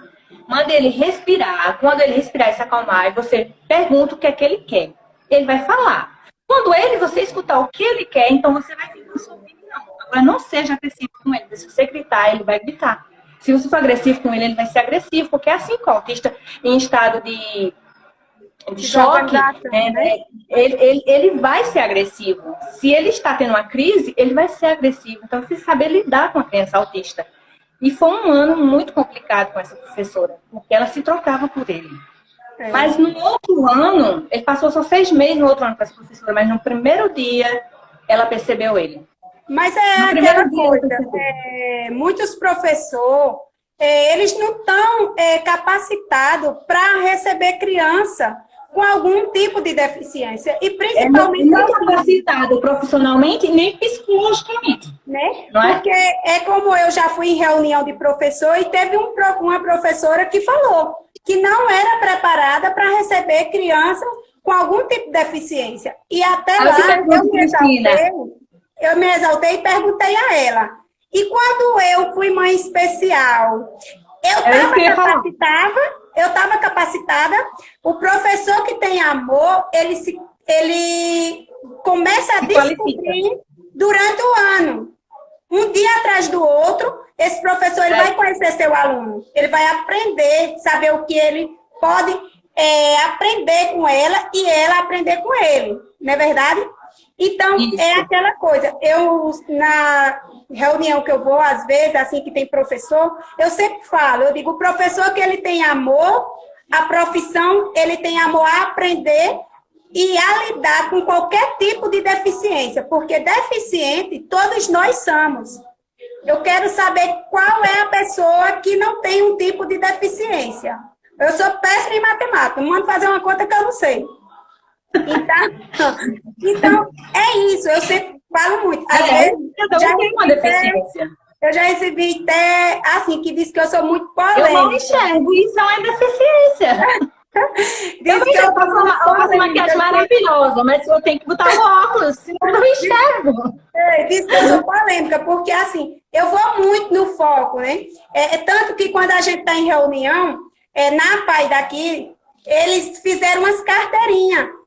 Speaker 1: manda ele respirar. Quando ele respirar e se acalmar, você pergunta o que é que ele quer. Ele vai falar. Quando você escutar o que ele quer, então você vai pedir a sua opinião. Agora, não seja agressivo com ele. Se você gritar, ele vai gritar. Se você for agressivo com ele, ele vai ser agressivo, porque é assim que o autista em estado de choque, né? Ele vai ser agressivo. Se ele está tendo uma crise, ele vai ser agressivo. Então, você saber lidar com a criança autista. E foi um ano muito complicado com essa professora, porque ela se trocava por ele. Mas no outro ano, ele passou só 6 meses no outro ano com essa professora, mas no primeiro dia, ela percebeu ele.
Speaker 2: Mas é aquela coisa, muitos professores, eles não estão capacitados para receber criança com algum tipo de deficiência. E principalmente...
Speaker 1: Não capacitado profissionalmente nem psicologicamente.
Speaker 2: Né?
Speaker 1: Não é?
Speaker 2: Porque é como eu já fui em reunião de professor e teve uma professora que falou que não era preparada para receber criança com algum tipo de deficiência. E até lá eu me exaltei e perguntei a ela. E quando eu fui mãe especial, eu estava capacitada. O professor que tem amor, ele começa a descobrir durante o ano. Um dia atrás do outro, esse professor ele vai conhecer seu aluno. Ele vai aprender, saber o que ele pode aprender com ela e ela aprender com ele. Não é verdade? Então, isso. É aquela coisa. Na reunião que eu vou, às vezes, assim que tem professor, eu sempre falo, eu digo, o professor que ele tem amor, a profissão, ele tem amor a aprender e a lidar com qualquer tipo de deficiência, porque deficiente todos nós somos. Eu quero saber qual é a pessoa que não tem um tipo de deficiência. Eu sou péssima em matemática, mando fazer uma conta que eu não sei. Então é isso, eu sempre falo muito. Às vezes, eu já recebi até, assim, que diz que eu sou muito polêmica.
Speaker 1: Eu não enxergo, isso é uma deficiência. Eu faço maquiagem maravilhosa, mas eu tenho que botar o óculos, senão eu não enxergo.
Speaker 2: Diz que eu sou polêmica, porque assim, eu vou muito no foco, né? Tanto que quando a gente está em reunião, na PAI daqui, eles fizeram umas carteirinhas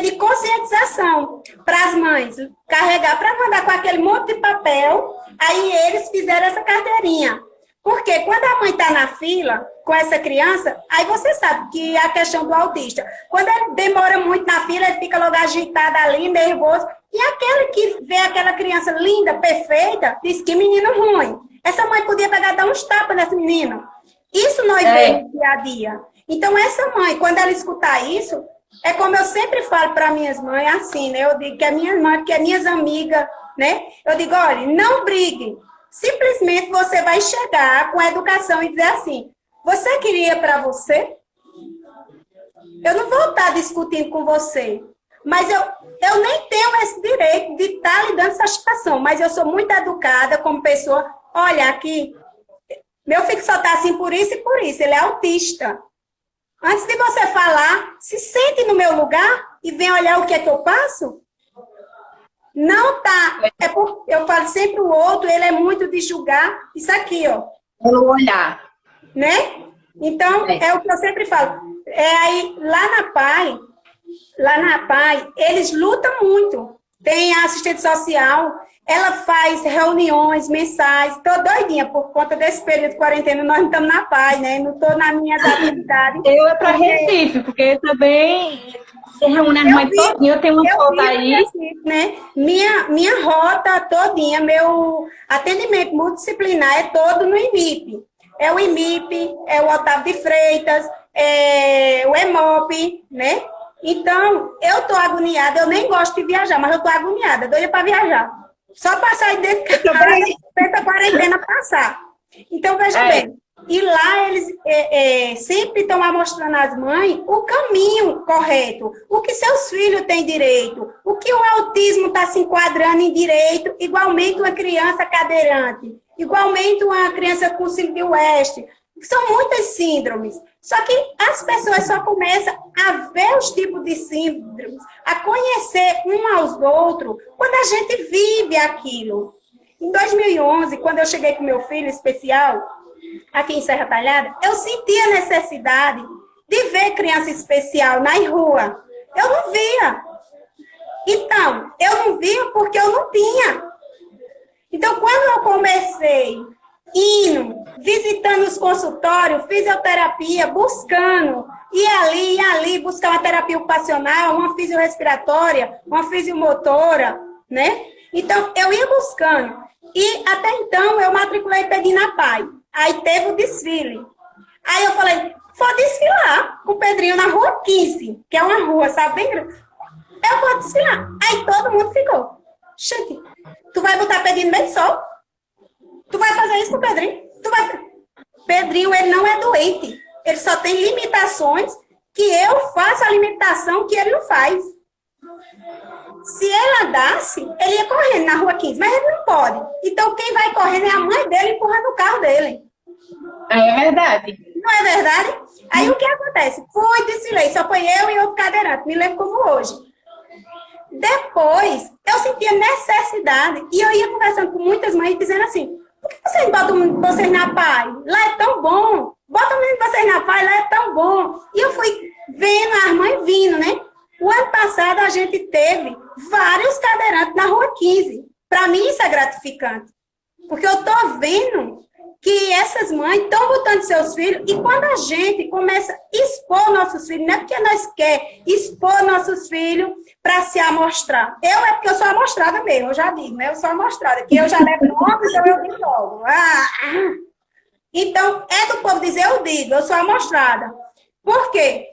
Speaker 2: de conscientização para as mães carregar, para mandar com aquele monte de papel. Aí eles fizeram essa carteirinha. Porque quando a mãe está na fila com essa criança, aí você sabe que a questão do autista, quando ele demora muito na fila, ele fica logo agitado ali, nervoso. E aquele que vê aquela criança linda, perfeita, diz que menino ruim. Essa mãe podia pegar dar uns tapas nesse menino. Isso nós vemos no dia a dia. Então, essa mãe, quando ela escutar isso, é como eu sempre falo para minhas mães, assim, né? Eu digo que é minha mãe, que é minhas amigas, né? Eu digo, olha, não briguem. Simplesmente você vai chegar com a educação e dizer assim, você queria para você? Eu não vou estar discutindo com você, mas eu nem tenho esse direito de estar lhe dando satisfação, mas eu sou muito educada como pessoa. Olha, aqui, meu filho só está assim por isso e por isso, ele é autista. Antes de você falar, se sente no meu lugar e vem olhar o que é que eu passo. Não tá. Eu falo sempre o outro, ele é muito de julgar. Isso aqui, ó.
Speaker 1: Pelo olhar.
Speaker 2: Né? Então, é o que eu sempre falo. Aí, lá na PAI, eles lutam muito. Tem a assistente social, ela faz reuniões mensais. Estou doidinha por conta desse período de quarentena, nós não estamos na PAI, né? Não estou nas minhas atividades.
Speaker 1: Eu para Recife, porque também se reúne as mães todinha, eu tenho uma foto aí.
Speaker 2: Recife, né? Minha rota todinha, meu atendimento multidisciplinar é todo no IMIP. É o IMIP, é o Otávio de Freitas, é o EMOP, né? Então, eu estou agoniada, eu nem gosto de viajar, mas eu estou agoniada, doida para viajar. Só para sair dentro de casa, essa quarentena passar. Então, veja bem, e lá eles sempre estão mostrando às mães o caminho correto, o que seus filhos têm direito, o que o autismo está se enquadrando em direito, igualmente uma criança cadeirante. igualmente uma criança com síndrome de West. São muitas síndromes. Só que as pessoas só começam a ver os tipos de síndromes, a conhecer um aos outros, quando a gente vive aquilo. Em 2011, quando eu cheguei com meu filho especial, aqui em Serra Talhada, eu senti a necessidade de ver criança especial na rua. Eu não via. Então, eu não via porque eu não tinha. Então, quando eu comecei indo, visitando os consultórios, fisioterapia, buscando, e ali, buscar uma terapia ocupacional, uma fisiorrespiratória, uma fisiomotora, né? Então, eu ia buscando. E, até então, eu matriculei Pedrinho na Pai. Aí teve o desfile. Aí eu falei, vou desfilar com o Pedrinho na Rua 15, que é uma rua, sabe, bem grande. Eu vou desfilar. Aí todo mundo ficou. Gente, tu vai botar Pedrinho no meio do sol? Tu vai fazer isso com o Pedrinho? Pedrinho, ele não é doente. Ele só tem limitações que eu faço a limitação que ele não faz. Se ele andasse, ele ia correndo na Rua 15, mas ele não pode. Então, quem vai correndo é a mãe dele empurrando o carro dele.
Speaker 1: É verdade.
Speaker 2: Não é verdade? Aí, o que acontece? Fui, desfilei, só foi eu e outro cadeirante, me lembro como hoje. Depois, eu sentia necessidade, e eu ia conversando com muitas mães, dizendo assim, por que vocês botam vocês na Pai? Lá é tão bom. Bota o menino de vocês na Pai, lá é tão bom. E eu fui vendo as mães vindo, né? O ano passado, a gente teve vários cadeirantes na Rua 15. Para mim, isso é gratificante. Porque eu estou vendo que essas mães estão botando seus filhos, e quando a gente começa a expor nossos filhos, não é porque nós queremos expor nossos filhos para se amostrar. Eu é porque eu sou amostrada mesmo, eu já digo, né? Eu sou amostrada, que eu já levo nome, então eu digo logo. Então, é do povo dizer, eu digo, eu sou amostrada. Por quê?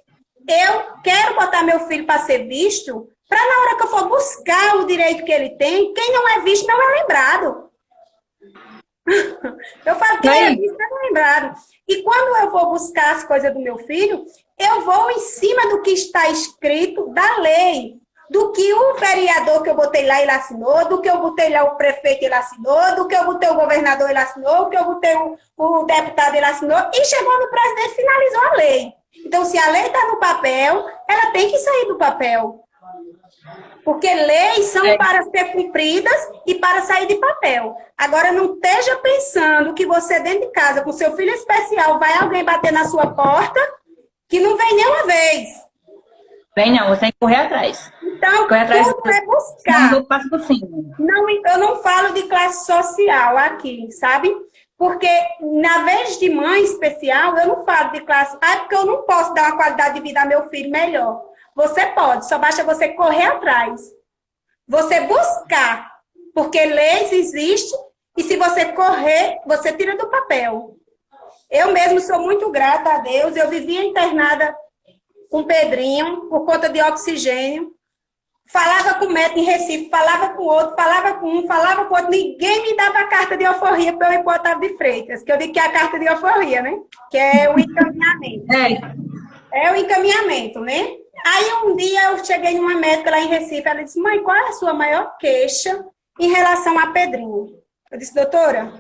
Speaker 2: Eu quero botar meu filho para ser visto, para na hora que eu for buscar o direito que ele tem, quem não é visto não é lembrado. Eu falo que é visto não é lembrado. E quando eu vou buscar as coisas do meu filho, eu vou em cima do que está escrito da lei. Do que o vereador que eu botei lá, ele assinou, do que eu botei lá o prefeito, ele assinou, do que eu botei o governador, ele assinou, do que eu botei o deputado, ele assinou, e chegou no presidente e finalizou a lei. Então, se a lei está no papel, ela tem que sair do papel. Porque leis são para ser cumpridas e para sair de papel. Agora, não esteja pensando que você, dentro de casa, com seu filho especial, vai alguém bater na sua porta, que não vem nenhuma vez.
Speaker 1: Vem não, você tem que correr atrás.
Speaker 2: Então,
Speaker 1: correr atrás
Speaker 2: tudo é buscar.
Speaker 1: Não, passo por cima.
Speaker 2: Não, eu não falo de classe social aqui, sabe? Porque, na vez de mãe especial, eu não falo de classe... porque eu não posso dar uma qualidade de vida ao meu filho melhor. Você pode, só basta você correr atrás. Você buscar. Porque leis existem e se você correr, você tira do papel. Eu mesmo sou muito grata a Deus. Eu vivia internada com o Pedrinho por conta de oxigênio. Falava com o médico em Recife, falava com o outro, falava com um, falava com o outro. Ninguém me dava a carta de alforria para eu ir para o Otávio de Freitas, que eu digo que é a carta de alforria, né? Que é o encaminhamento. É o encaminhamento, né? Aí um dia eu cheguei numa médica lá em Recife, ela disse, mãe, qual é a sua maior queixa em relação a Pedrinho? Eu disse, doutora,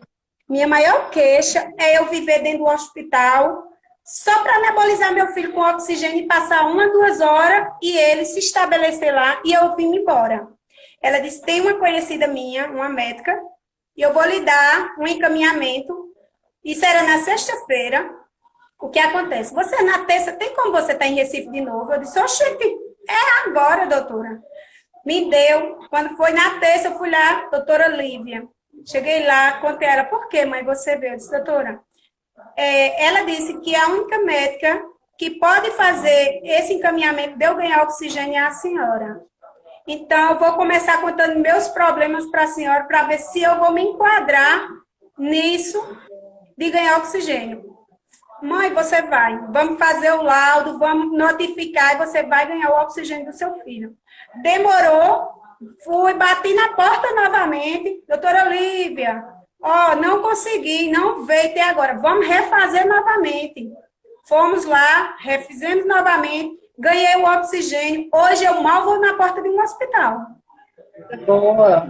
Speaker 2: minha maior queixa é eu viver dentro do hospital só para anabolizar meu filho com oxigênio e passar 1 a 2 horas e ele se estabelecer lá e eu vim embora. Ela disse, tem uma conhecida minha, uma médica, e eu vou lhe dar um encaminhamento. Isso era na sexta-feira. O que acontece? Você na terça, tem como você estar em Recife de novo? Eu disse, oxente, é agora, doutora. Me deu. Quando foi na terça, eu fui lá, doutora Lívia. Cheguei lá, contei a ela, por que, mãe, você veio? Eu disse, doutora, ela disse que a única médica que pode fazer esse encaminhamento de eu ganhar oxigênio é a senhora. Então, eu vou começar contando meus problemas para a senhora, para ver se eu vou me enquadrar nisso de ganhar oxigênio. Mãe, você vai, vamos fazer o laudo, vamos notificar e você vai ganhar o oxigênio do seu filho. Demorou, fui, bati na porta novamente, doutora Olívia, não consegui, não veio até agora, vamos refazer novamente. Fomos lá, refizemos novamente, ganhei o oxigênio, hoje eu mal vou na porta de um hospital.
Speaker 1: Boa.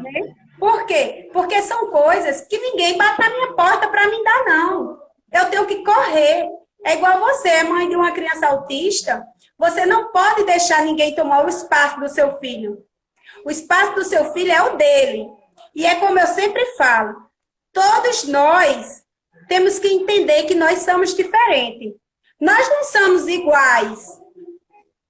Speaker 2: Por quê? Porque são coisas que ninguém bate na minha porta para me dar, não. Eu tenho que correr. É igual você, é mãe de uma criança autista, você não pode deixar ninguém tomar o espaço do seu filho. O espaço do seu filho é o dele. E é como eu sempre falo, todos nós temos que entender que nós somos diferentes. Nós não somos iguais.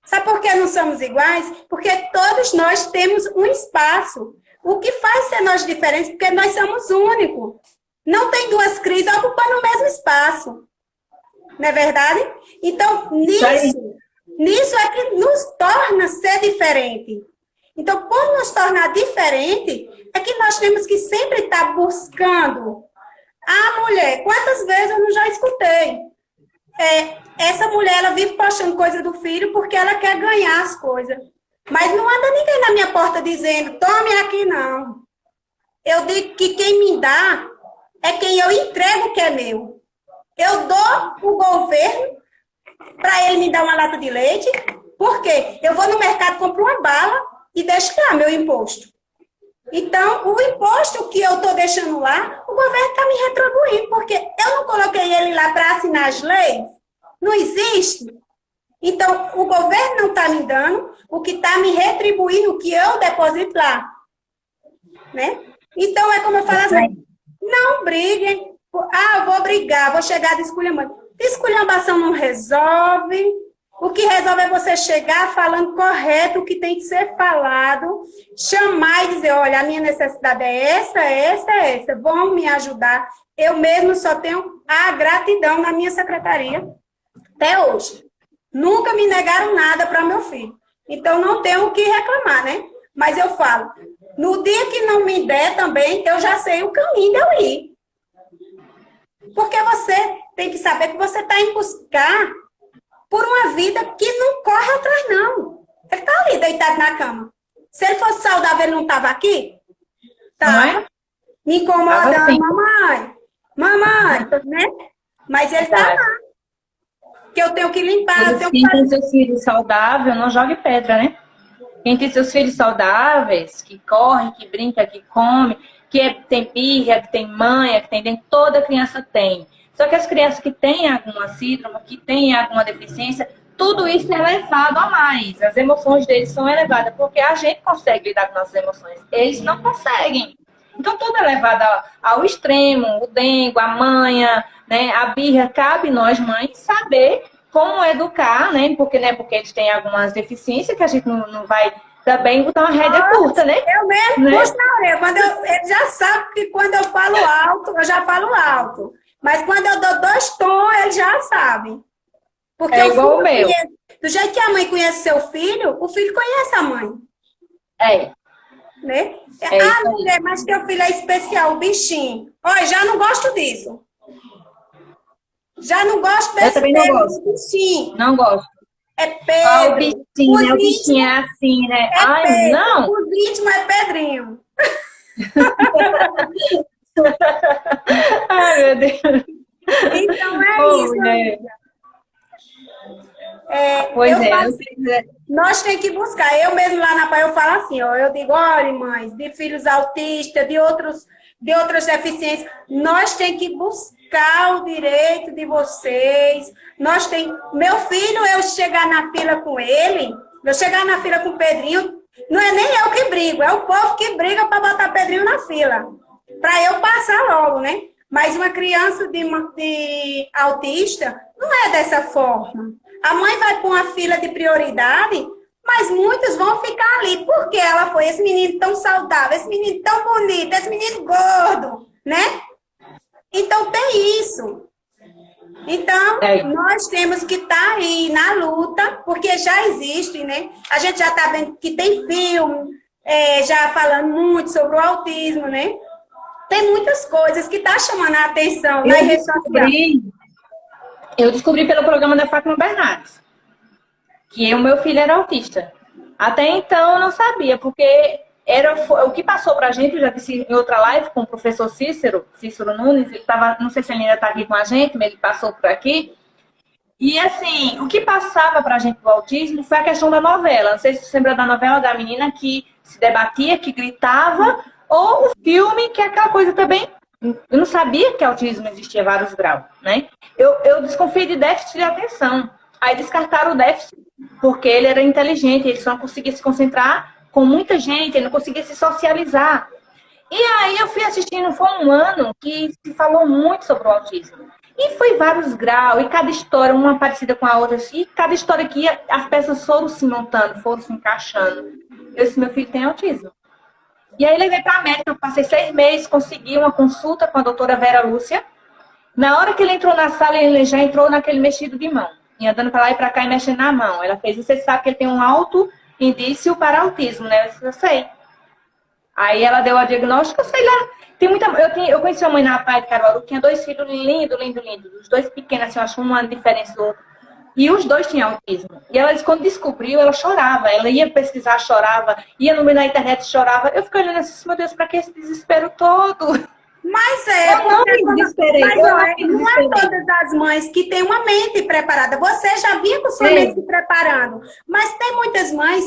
Speaker 2: Sabe por que não somos iguais? Porque todos nós temos um espaço. O que faz ser nós diferentes? Porque nós somos únicos. Não tem duas crises ocupando o mesmo espaço. Não é verdade? Então, nisso é que nos torna ser diferente. Então, por nos tornar diferente, é que nós temos que sempre estar buscando. Ah, mulher, quantas vezes eu não já escutei? Essa mulher, ela vive postando coisa do filho porque ela quer ganhar as coisas. Mas não anda ninguém na minha porta dizendo, tome aqui, não. Eu digo que quem me dá é quem eu entrego que é meu. Eu dou o governo para ele me dar uma lata de leite, porque eu vou no mercado, compro uma bala e deixo lá meu imposto. Então, o imposto que eu estou deixando lá, o governo está me retribuindo, porque eu não coloquei ele lá para assinar as leis. Não existe. Então, o governo não está me dando, o que está me retribuindo, o que eu deposito lá. Né? Então, é como eu falo assim, não briguem. Ah, eu vou brigar, vou chegar de esculhambação. Esculhambação não resolve. O que resolve é você chegar falando correto o que tem que ser falado, chamar e dizer, olha, a minha necessidade é essa, vão me ajudar. Eu mesmo só tenho a gratidão na minha secretaria, até hoje. Nunca me negaram nada para meu filho. Então, não tenho o que reclamar, né? Mas eu falo, no dia que não me der também, eu já sei o caminho de eu ir. Porque você tem que saber que você está em buscar por uma vida que não corre atrás, não. Ele está ali, deitado na cama. Se ele fosse saudável, ele não estava aqui? Tá. Me incomodando, assim. Mamãe, né? Mas ele está lá. Que eu tenho que limpar.
Speaker 1: Quem tem seus filhos saudáveis, não jogue pedra, né? Quem tem seus filhos saudáveis, que corre, que brinca, que come, que tem birra, que tem manha, que tem dentro, toda criança tem. Só que as crianças que têm alguma síndrome, que têm alguma deficiência, tudo isso é elevado a mais. As emoções deles são elevadas, porque a gente consegue lidar com nossas emoções. Eles não conseguem. Então, tudo é levado ao extremo, o dengo, a manha, né? A birra. Cabe nós, mães, saber como educar, né? Porque, né? Porque eles têm algumas deficiências que a gente não vai também botar uma rédea curta, né?
Speaker 2: Eu mesmo puxo na orelha. Ele já sabe que quando eu falo alto, eu já falo alto. Mas quando eu dou 2 tons, ele já sabe. Porque
Speaker 1: é igual o meu.
Speaker 2: Do jeito que a mãe conhece seu filho, o filho conhece a mãe. Né? Mulher, mas teu filho é especial, o bichinho. Olha, já não gosto disso. Já não gosto desse
Speaker 1: também não gosto.
Speaker 2: Bichinho.
Speaker 1: Não gosto.
Speaker 2: É Pedro.
Speaker 1: O bichinho, né? O bichinho é assim, né? Ai,
Speaker 2: Pedro.
Speaker 1: não.
Speaker 2: O ritmo é Pedrinho.
Speaker 1: Ai, meu Deus.
Speaker 2: Então é isso,
Speaker 1: né?
Speaker 2: Nós temos que buscar. Eu mesmo lá na PAI, eu falo assim, ó, eu digo, olha, mães, de filhos autistas, de outras deficiências, nós temos que buscar o direito de vocês. Meu filho, eu chegar na fila com ele, eu chegar na fila com o Pedrinho, não é nem eu que brigo, é o povo que briga para botar Pedrinho na fila. Para eu passar logo, né? Mas uma criança de autista não é dessa forma. A mãe vai para uma fila de prioridade, mas muitos vão ficar ali. Porque ela foi esse menino tão saudável, esse menino tão bonito, esse menino gordo, né? Então tem isso. Então, nós temos que estar aí na luta, porque já existe, né? A gente já está vendo que tem filme, já falando muito sobre o autismo, né? Tem muitas coisas que estão chamando a atenção na rede social.
Speaker 1: Eu descobri pelo programa da Fátima Bernardes que o meu filho era autista. Até então eu não sabia, porque o que passou pra gente, eu já disse em outra live com o professor Cícero Nunes, ele tava, não sei se ele ainda está aqui com a gente, mas ele passou por aqui. E assim, o que passava pra gente do autismo foi a questão da novela. Não sei se você lembra da novela da menina que se debatia, que gritava, ou o filme, que é aquela coisa também. Eu não sabia que autismo existia vários graus, né? Eu desconfiei de déficit de atenção. Aí descartaram o déficit, porque ele era inteligente, ele só não conseguia se concentrar com muita gente, ele não conseguia se socializar. E aí eu fui assistindo, foi um ano que se falou muito sobre o autismo. E foi vários graus, e cada história, uma parecida com a outra, e cada história que as peças foram se montando, foram se encaixando. Eu disse, meu filho tem autismo. E aí levei para a médica, eu passei 6 meses, consegui uma consulta com a doutora Vera Lúcia. Na hora que ele entrou na sala, ele já entrou naquele mexido de mão. E andando para lá e para cá e mexendo na mão. Ela fez, você sabe que ele tem um alto indício para autismo, né? Eu disse, eu sei. Aí ela deu a diagnóstico, eu sei lá. Tem muita, eu conheci uma mãe na Praia de Caruaru que tinha 2 filhos lindos, lindos, lindos. Os 2 pequenos, assim, eu acho um ano de diferença do outro. E os 2 tinham autismo. E ela disse, quando descobriu, ela chorava. Ela ia pesquisar, chorava. Ia no meio da internet, chorava. Eu fiquei olhando assim, meu Deus, pra que esse desespero todo?
Speaker 2: Mas
Speaker 1: Eu não me desesperei.
Speaker 2: Não é todas as mães que têm uma mente preparada. Você já vinha com sua mente se preparando. Mas tem muitas mães,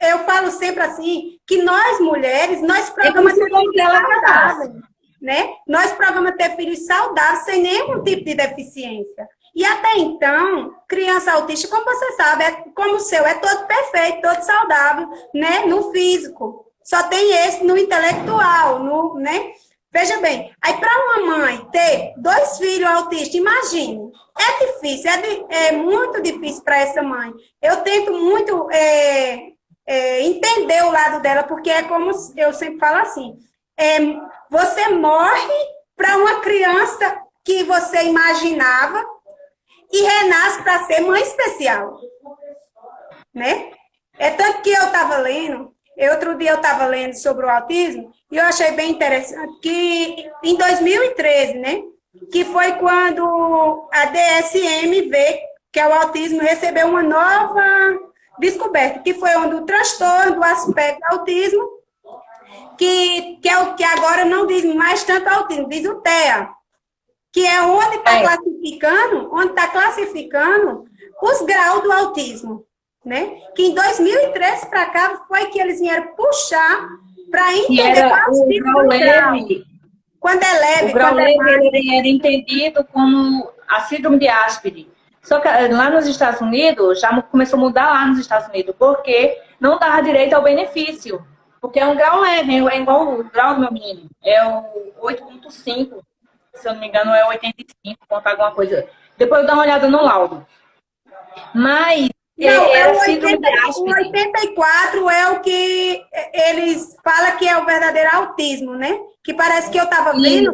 Speaker 2: eu falo sempre assim, que nós mulheres, nós programamos ter filhos saudáveis, né? Nós programamos ter filhos saudáveis sem nenhum tipo de deficiência. E até então, criança autista, como você sabe, como o seu, é todo perfeito, todo saudável, né? No físico. Só tem esse no intelectual, né? Veja bem, aí para uma mãe ter 2 filhos autistas, imagine, é difícil, é muito difícil para essa mãe. Eu tento muito entender o lado dela, porque é como eu sempre falo assim, você morre para uma criança que você imaginava e renasce para ser mãe especial, né? É tanto que eu estava lendo, outro dia eu estava lendo sobre o autismo, e eu achei bem interessante que em 2013, né, que foi quando a DSM-V, que é o autismo, recebeu uma nova descoberta, que foi onde o transtorno do aspecto autismo, que é o que agora não diz mais tanto autismo, diz o TEA, que é onde está classificando os graus do autismo, né? Que em 2013 para cá foi que eles vieram puxar para entender quais tipos de grau. Quando é leve,
Speaker 1: o grau leve ele era entendido como a síndrome de Asperger. Só que lá nos Estados Unidos, já começou a mudar lá nos Estados Unidos, porque não dava direito ao benefício. Porque é um grau leve, é igual o grau do meu menino. É o 8.5, se eu não me engano, é 85, conta alguma coisa. Depois eu dou uma olhada no laudo. Mas
Speaker 2: não, o 84 é o que eles falam que é o verdadeiro autismo, né? Que parece que eu estava vendo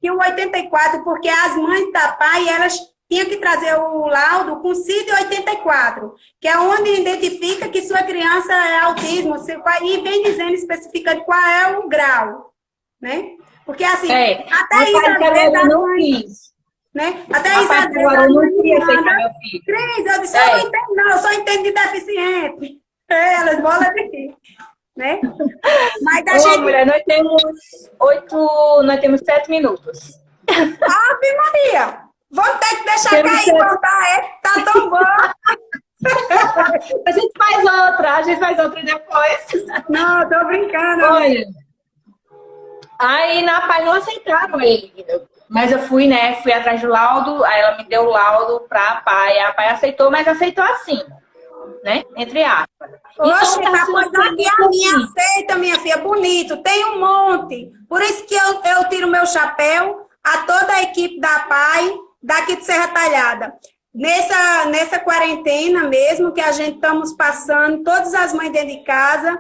Speaker 2: que o 84, porque as mães da PAI, elas tinham que trazer o laudo com CID-84, que é onde identifica que sua criança é autismo, e vem dizendo especificando qual é o grau, né? Porque assim, até isso às vezes não quis. Né? Até isso às vezes
Speaker 1: eu não queria aceitar meu filho.
Speaker 2: Cris, eu disse, eu não entendo, não, eu só entendo de deficiente. Elas bolam aqui, né? Mas a gente...
Speaker 1: mulher, nós temos 7 minutos.
Speaker 2: Ave Maria! Vamos ter que deixar cair e voltar, tá tão bom.
Speaker 1: A gente faz outra depois.
Speaker 2: Não, tô brincando.
Speaker 1: Olha, aí na PAI não aceitaram ele. Mas eu fui atrás do laudo, aí ela me deu o laudo a PAI aceitou, mas aceitou assim, né? Entre aspas.
Speaker 2: Oxe, então, aqui a minha aceita, minha filha, bonito, tem um monte. Por isso que eu tiro meu chapéu a toda a equipe da PAI, daqui de Serra Talhada. Nessa quarentena mesmo, que a gente estamos passando, todas as mães dentro de casa,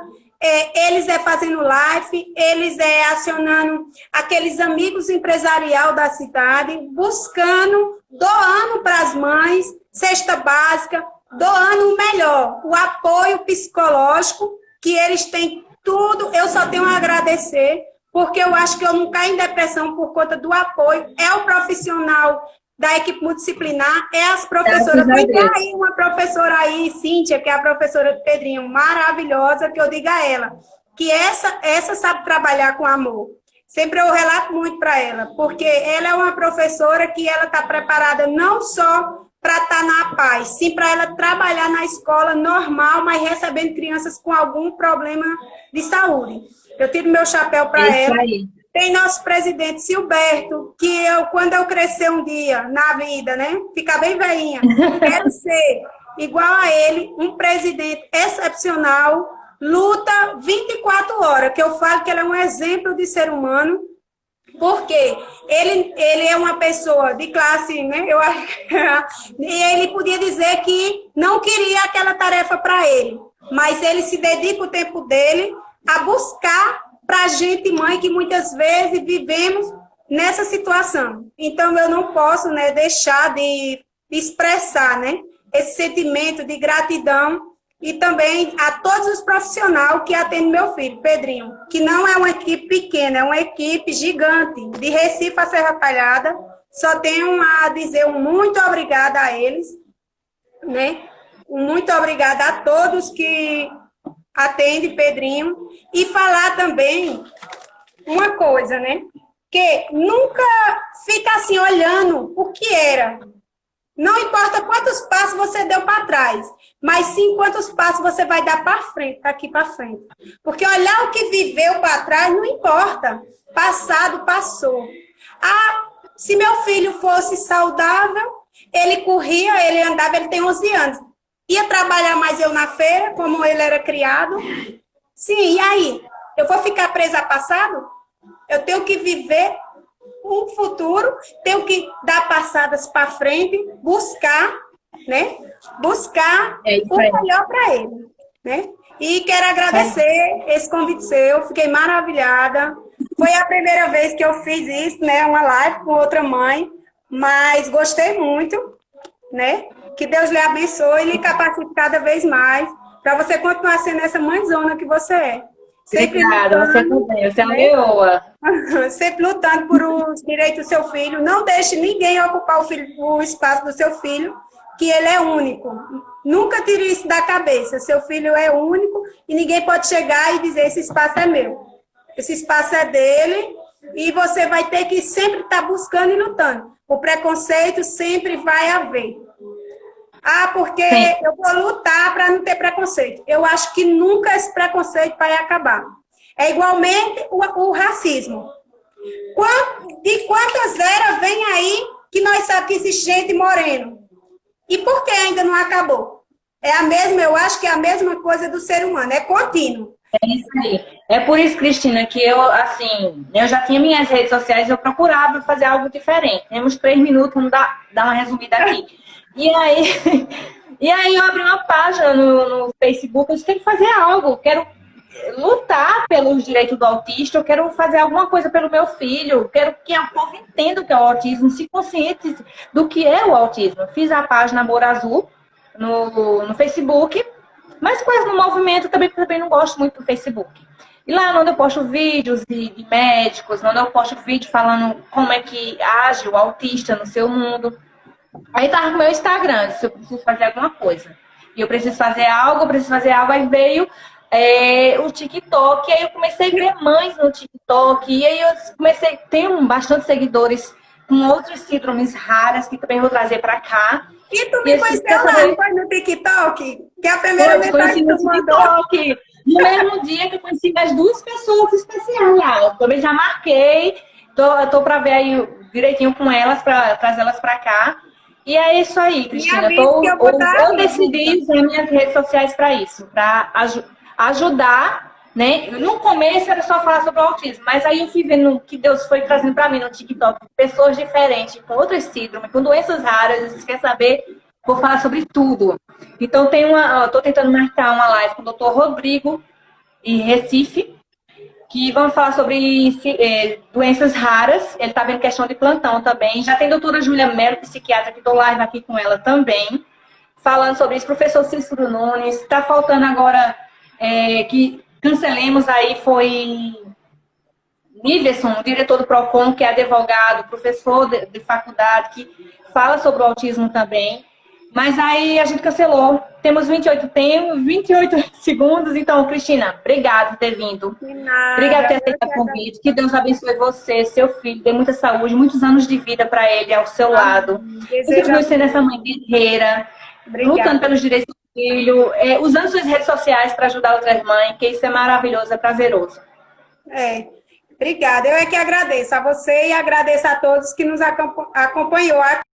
Speaker 2: eles fazendo live, eles acionando aqueles amigos empresarial da cidade, buscando, doando para as mães, cesta básica, doando o melhor, o apoio psicológico, que eles têm tudo, eu só tenho a agradecer, porque eu acho que eu não caio em depressão por conta do apoio, é o profissional da equipe multidisciplinar, as professoras. Tem aí uma professora aí, Cíntia, que é a professora de Pedrinho, maravilhosa, que eu digo a ela, que essa sabe trabalhar com amor. Sempre eu relato muito para ela, porque ela é uma professora que ela está preparada não só para estar na paz, sim para ela trabalhar na escola normal, mas recebendo crianças com algum problema de saúde. Eu tiro meu chapéu para ela.
Speaker 1: Aí.
Speaker 2: Tem nosso presidente Silberto, que quando eu crescer um dia na vida, né, ficar bem velhinha, quero ser igual a ele, um presidente excepcional, luta 24 horas, que eu falo que ele é um exemplo de ser humano, porque ele é uma pessoa de classe, né? E ele podia dizer que não queria aquela tarefa para ele, mas ele se dedica o tempo dele a buscar para a gente, mãe, que muitas vezes vivemos nessa situação. Então, eu não posso, né, deixar de expressar, né, esse sentimento de gratidão e também a todos os profissionais que atendem meu filho, Pedrinho, que não é uma equipe pequena, é uma equipe gigante, de Recife a Serra Talhada. Só tenho a dizer um muito obrigada a eles, né? Um muito obrigada a todos que atendem Pedrinho. E falar também uma coisa, né? Que nunca fica assim olhando o que era. Não importa quantos passos você deu para trás, mas sim quantos passos você vai dar para frente, daqui para frente. Porque olhar o que viveu para trás não importa. Passado, passou. Ah, se meu filho fosse saudável, ele corria, ele andava, ele tem 11 anos. Ia trabalhar mais eu na feira, como ele era criado. Sim, e aí? Eu vou ficar presa a passado? Eu tenho que viver um futuro, tenho que dar passadas para frente, buscar, né? Buscar o melhor para ele, né? E quero agradecer esse convite seu, fiquei maravilhada. Foi a primeira vez que eu fiz isso, né? Uma live com outra mãe, mas gostei muito, né? Que Deus lhe abençoe e lhe capacite cada vez mais para você continuar sendo essa mãezona que você é. Sempre
Speaker 1: obrigada,
Speaker 2: lutando,
Speaker 1: você também, você é uma leoa.
Speaker 2: Sempre lutando por os direitos do seu filho. Não deixe ninguém ocupar o espaço do seu filho, que ele é único. Nunca tire isso da cabeça. Seu filho é único e ninguém pode chegar e dizer esse espaço é meu. Esse espaço é dele e você vai ter que sempre estar buscando e lutando. O preconceito sempre vai haver. Ah, porque sim, eu vou lutar para não ter preconceito. Eu acho que nunca esse preconceito vai acabar. É igualmente o racismo. De quantas eras vem aí que nós sabemos que existe gente moreno? E por que ainda não acabou? É a mesma, eu acho que é a mesma coisa do ser humano, é contínuo.
Speaker 1: É isso aí. É por isso, Cristina, que eu já tinha minhas redes sociais, eu procurava fazer algo diferente. Temos 3 minutos, vamos dar uma resumida aqui. E aí eu abri uma página no Facebook, eu disse, tem que fazer algo, quero lutar pelos direitos do autista, eu quero fazer alguma coisa pelo meu filho, quero que o povo entenda o que é o autismo, se conscientize do que é o autismo. Fiz a página Amor Azul no Facebook, mas coisa no movimento também não gosto muito do Facebook. E lá onde eu posto vídeos de médicos, onde eu posto vídeo falando como é que age o autista no seu mundo. Aí tava no meu Instagram, se eu preciso fazer alguma coisa. E eu preciso fazer algo, aí veio o TikTok, aí eu comecei a ver mães no TikTok, e aí eu comecei, tenho bastante seguidores com outras síndromes raras, que também vou trazer pra cá.
Speaker 2: E tu me conheceu lá, foi no TikTok? Que é a primeira mensagem que tu mandou.
Speaker 1: No mesmo dia que eu conheci as 2 pessoas especiais lá. Eu também já marquei, tô pra ver aí direitinho com elas, pra trazê-las pra cá. E é isso aí, Cristina. Eu decidi usar minhas redes sociais para isso, para ajudar, né? No começo era só falar sobre o autismo, mas aí eu fui vendo que Deus foi trazendo para mim no TikTok pessoas diferentes, com outras síndromes, com doenças raras. Você quer saber? Vou falar sobre tudo. Então estou tentando marcar uma live com o Dr. Rodrigo em Recife, que vamos falar sobre doenças raras. Ele está vendo questão de plantão também. Já tem a doutora Júlia Mello, psiquiatra, que estou live aqui com ela também, falando sobre isso. Professor Cícero Nunes. Está faltando agora que cancelemos aí, foi Niverson, o diretor do PROCON, que é advogado, professor de faculdade, que fala sobre o autismo também. Mas aí a gente cancelou. Temos 28 segundos. Então, Cristina, obrigada por ter vindo.
Speaker 2: De nada.
Speaker 1: Obrigada por ter aceitado o convite. Que Deus abençoe você, seu filho, dê muita saúde, muitos anos de vida para ele ao seu lado. E continue sendo essa mãe guerreira, lutando pelos direitos do filho, usando suas redes sociais para ajudar outras mães, que isso é maravilhoso, é prazeroso.
Speaker 2: Obrigada. Eu é que agradeço a você e agradeço a todos que nos acompanhou aqui.